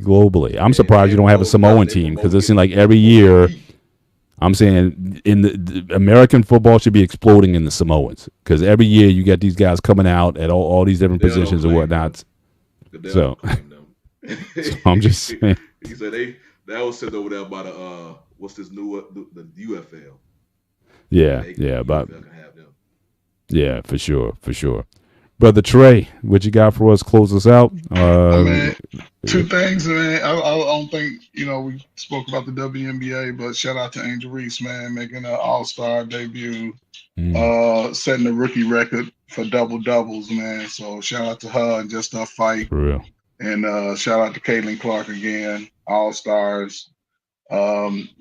S2: I'm
S3: And
S2: surprised you don't have a Samoan
S3: they
S2: team because
S3: promoting
S2: it
S3: it
S2: seems like every
S3: over the
S2: year
S3: week.
S2: I'm saying in the American football should be exploding in the Samoans because every year you got these guys coming out at all these different
S3: Goodell don't
S2: positions and
S3: claim them.
S2: whatnot.
S3: Goodell
S2: So,
S3: don't claim them.
S2: so I'm just saying,
S3: He said that was sent over there by the what's this new the UFL.
S2: yeah,
S3: They
S2: yeah,
S3: the
S2: but
S3: UFL can have them.
S2: yeah, for sure, for sure. Brother Trey, what you got for us? Close us out.
S4: I mean, two things, man. I don't think we spoke about the WNBA, but shout out to Angel Reese, man, making an All Star debut,
S2: mm,
S4: setting the rookie record for double doubles, man. So shout out to her and just her fight,
S2: for real.
S4: and shout out to Caitlin Clark again, All Stars.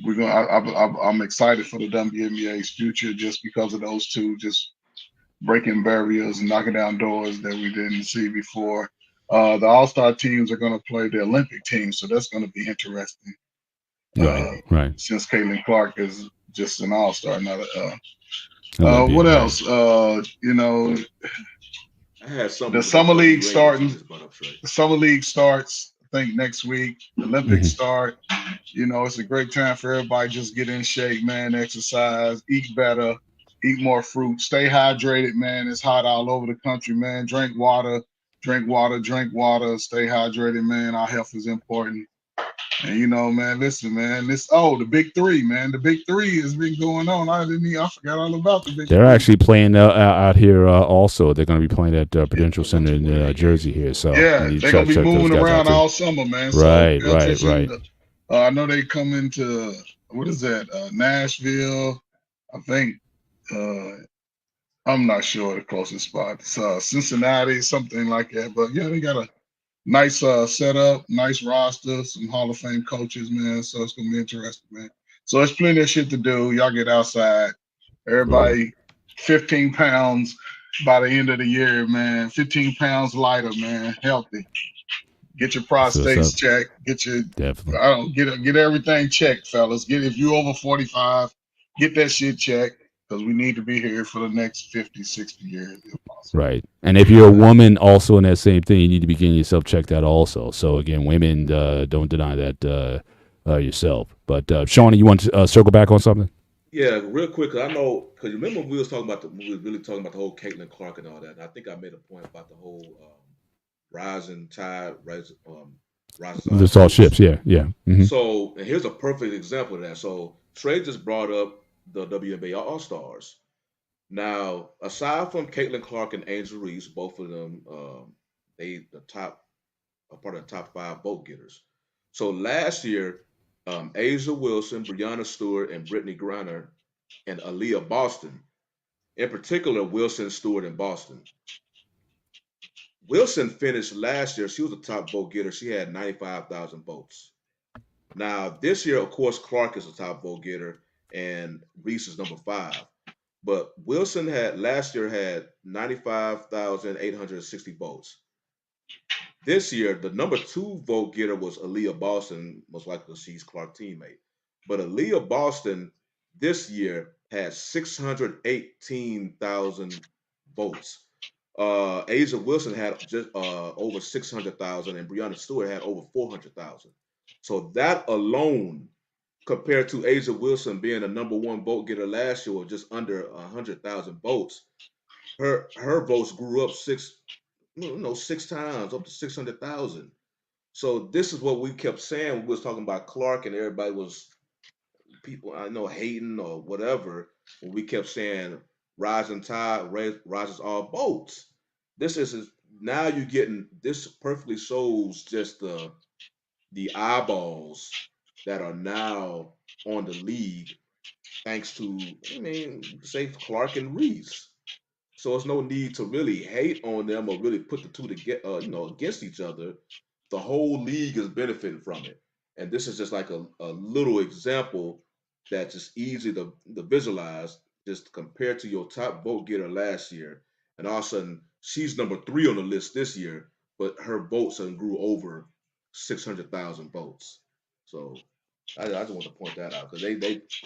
S4: We're gonna. I'm excited for the WNBA's future just because of those two, just breaking barriers and knocking down doors that we didn't see before. The All Star teams are going to play the Olympic team, so that's going to be interesting.
S2: Right,
S4: Uh,
S2: right.
S4: since Caitlin Clark is just an All Star, not a. What
S2: Olympian, right.
S4: else?
S3: I had
S4: The
S3: something with the
S4: summer league
S3: WNBA that you
S4: starting.
S3: just brought up, Trey.
S4: The summer league starts, I think, next week. The Olympics
S2: Hmm.
S4: start. It's a great time for everybody. Just get in shape, man. Exercise, eat better, eat more fruit, stay hydrated, man. It's hot all over the country, man. Drink water, drink water, drink water. Stay hydrated, man. Our health is important. And man, listen, man. The big three, man. The big three has been going on. I forgot all about the big
S2: They're
S4: three.
S2: actually playing out here also. They're going to be playing at
S3: Yeah,
S2: Prudential
S3: I went
S2: Center
S3: to
S2: in
S3: one of their games
S2: Jersey
S3: as
S2: here.
S3: well.
S2: So you
S4: Yeah,
S2: need to
S4: they're gonna be
S2: check those
S4: moving
S2: guys out
S4: around
S2: too.
S4: all summer, man. So
S2: Right,
S4: pay
S2: right, right.
S4: attention. I know they come into what is that? Nashville. I think uh, I'm not sure the closest spot. It's Cincinnati, something like that. But yeah, they got a nice setup, nice roster, some Hall of Fame coaches, man. So it's gonna be interesting, man. So there's plenty of shit to do. Y'all get outside.
S2: Cool.
S4: Everybody 15 pounds by the end of the year, man. 15 pounds lighter, man. Healthy. Get your
S2: So what's
S4: prostates
S2: up?
S4: checked. Get your
S2: Definitely.
S4: I don't get everything checked, fellas. Get if you over 45, get that shit checked because we need to be here for the next 50, 60 years if possible.
S2: Right. And if you're a woman also in that same thing, you need to be getting yourself checked out also. So again, women don't deny that yourself. But Shawnee, you want to circle back on something?
S3: Yeah, real quick, 'cause I know because you remember we was talking about we was really talking about the whole Caitlin Clark and all that. And I think I made a point about the whole rising tide rises all
S2: This all
S3: boats.
S2: ships. Yeah, yeah. Hmm.
S3: So, and here's a perfect example of that. So, Trey just brought up the WNBA All Stars. Now, aside from Caitlin Clark and Angel Reese, both of them, they the top, a part of the top five vote getters. So last year, Asia Wilson, Brianna Stewart, and Brittany Griner and Aaliyah Boston, in particular, Wilson, Stewart, and Boston. Wilson finished last year. She was a top vote getter. She had 95,000 votes. Now, this year, of course, Clark is a top vote getter and Reese is number five. But Wilson had last year had 95,860 votes. This year, the number two vote getter was Aaliyah Boston, most likely she's Clark's teammate. But Aaliyah Boston this year had 618,000 votes. Asia Wilson had just over 600,000, and Brianna Stewart had over 400,000. So that alone, compared to Asia Wilson being the number one vote getter last year with just under 100,000 votes, her votes grew up six times, up to 600,000. So this is what we kept saying. We was talking about Clark, and everybody was people I know hating or whatever. When we kept saying rising tide rises all boats. This is now you're getting this perfectly shows just the eyeballs that are now on the league thanks to say Clark and Reese. So there's no need to really hate on them or really put the two together, against each other. The whole league is benefiting from it, and this is just like a little example that's just easy to visualize. Just compared to your top vote getter last year, and all of a sudden she's number three on the list this year, but her votes have grew over 600,000 votes. So I just want to point that out because they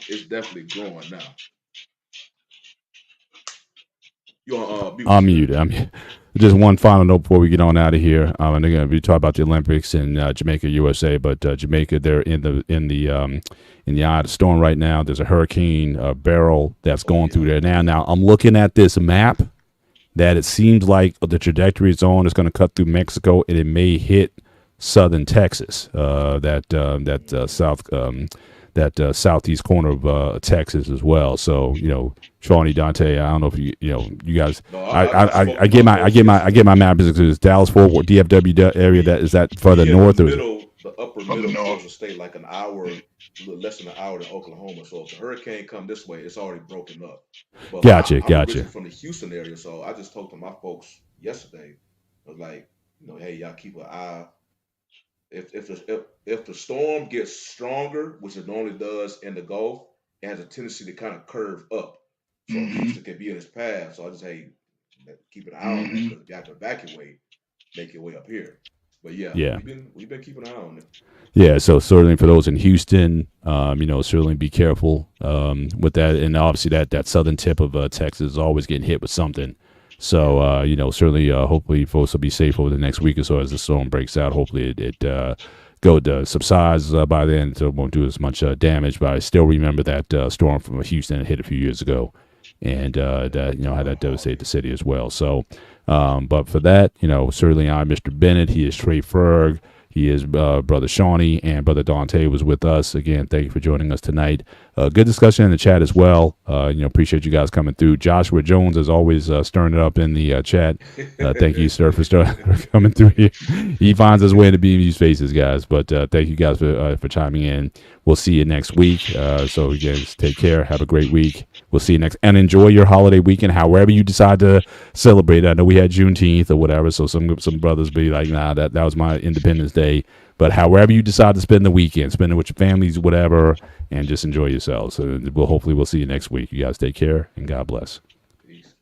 S3: it's definitely growing now. You on mute?
S2: I'm muted. Just one final note before we get on out of here. And again, we talk about the Olympics and Jamaica, USA, but Jamaica, they're in the eye of the storm right now. There's a hurricane barrel that's going through there now. Now I'm looking at this map that it seems like the trajectory it's on is going to cut through Mexico and it may hit southern Texas. Southeast corner of Texas as well. So Shawnee, Dante, I don't know if you guys.
S3: No,
S2: I get my map because it's Dallas Fort Worth DFW area. That is that further north or
S3: the upper middle of the state, like an hour, a little less than an hour to Oklahoma. So if the hurricane come this way, it's already broken up. But
S2: Gotcha.
S3: I'm originally from the Houston area, so I just talked to my folks yesterday. I was like, hey, y'all keep an eye. If the storm gets stronger, which it normally does in the Gulf, it has a tendency to kind of curve up. So Houston can be in its path. So I just keep an eye on that because if you have to evacuate, make your way up here. But yeah. We've been keeping an eye on it.
S2: Yeah, so certainly for those in Houston, certainly be careful with that, and obviously that southern tip of Texas is always getting hit with something. So, certainly, hopefully folks will be safe over the next week or so as the storm breaks out. Hopefully it subsides by then, so it won't do as much damage. But I still remember that storm from Houston that hit a few years ago, and how that devastated the city as well. So, but for that, certainly I'm Mr. Bennett. He is Trey Ferg. He is Brother Shawnee, and Brother Dante was with us. Again, thank you for joining us tonight. Good discussion in the chat as well. Appreciate you guys coming through. Joshua Jones, as always, stirring it up in the chat. Thank you, sir, for coming through here. He finds his way to be in these faces, guys. But thank you guys for chiming in. We'll see you next week. So, again, take care. Have a great week. We'll see you next. And enjoy your holiday weekend, however you decide to celebrate. I know we had Juneteenth or whatever, so some brothers be like, nah, that was my Independence Day. But however you decide to spend the weekend, spend it with your families, whatever, and just enjoy yourselves. So hopefully we'll see you next week. You guys take care, and God bless.
S3: Peace.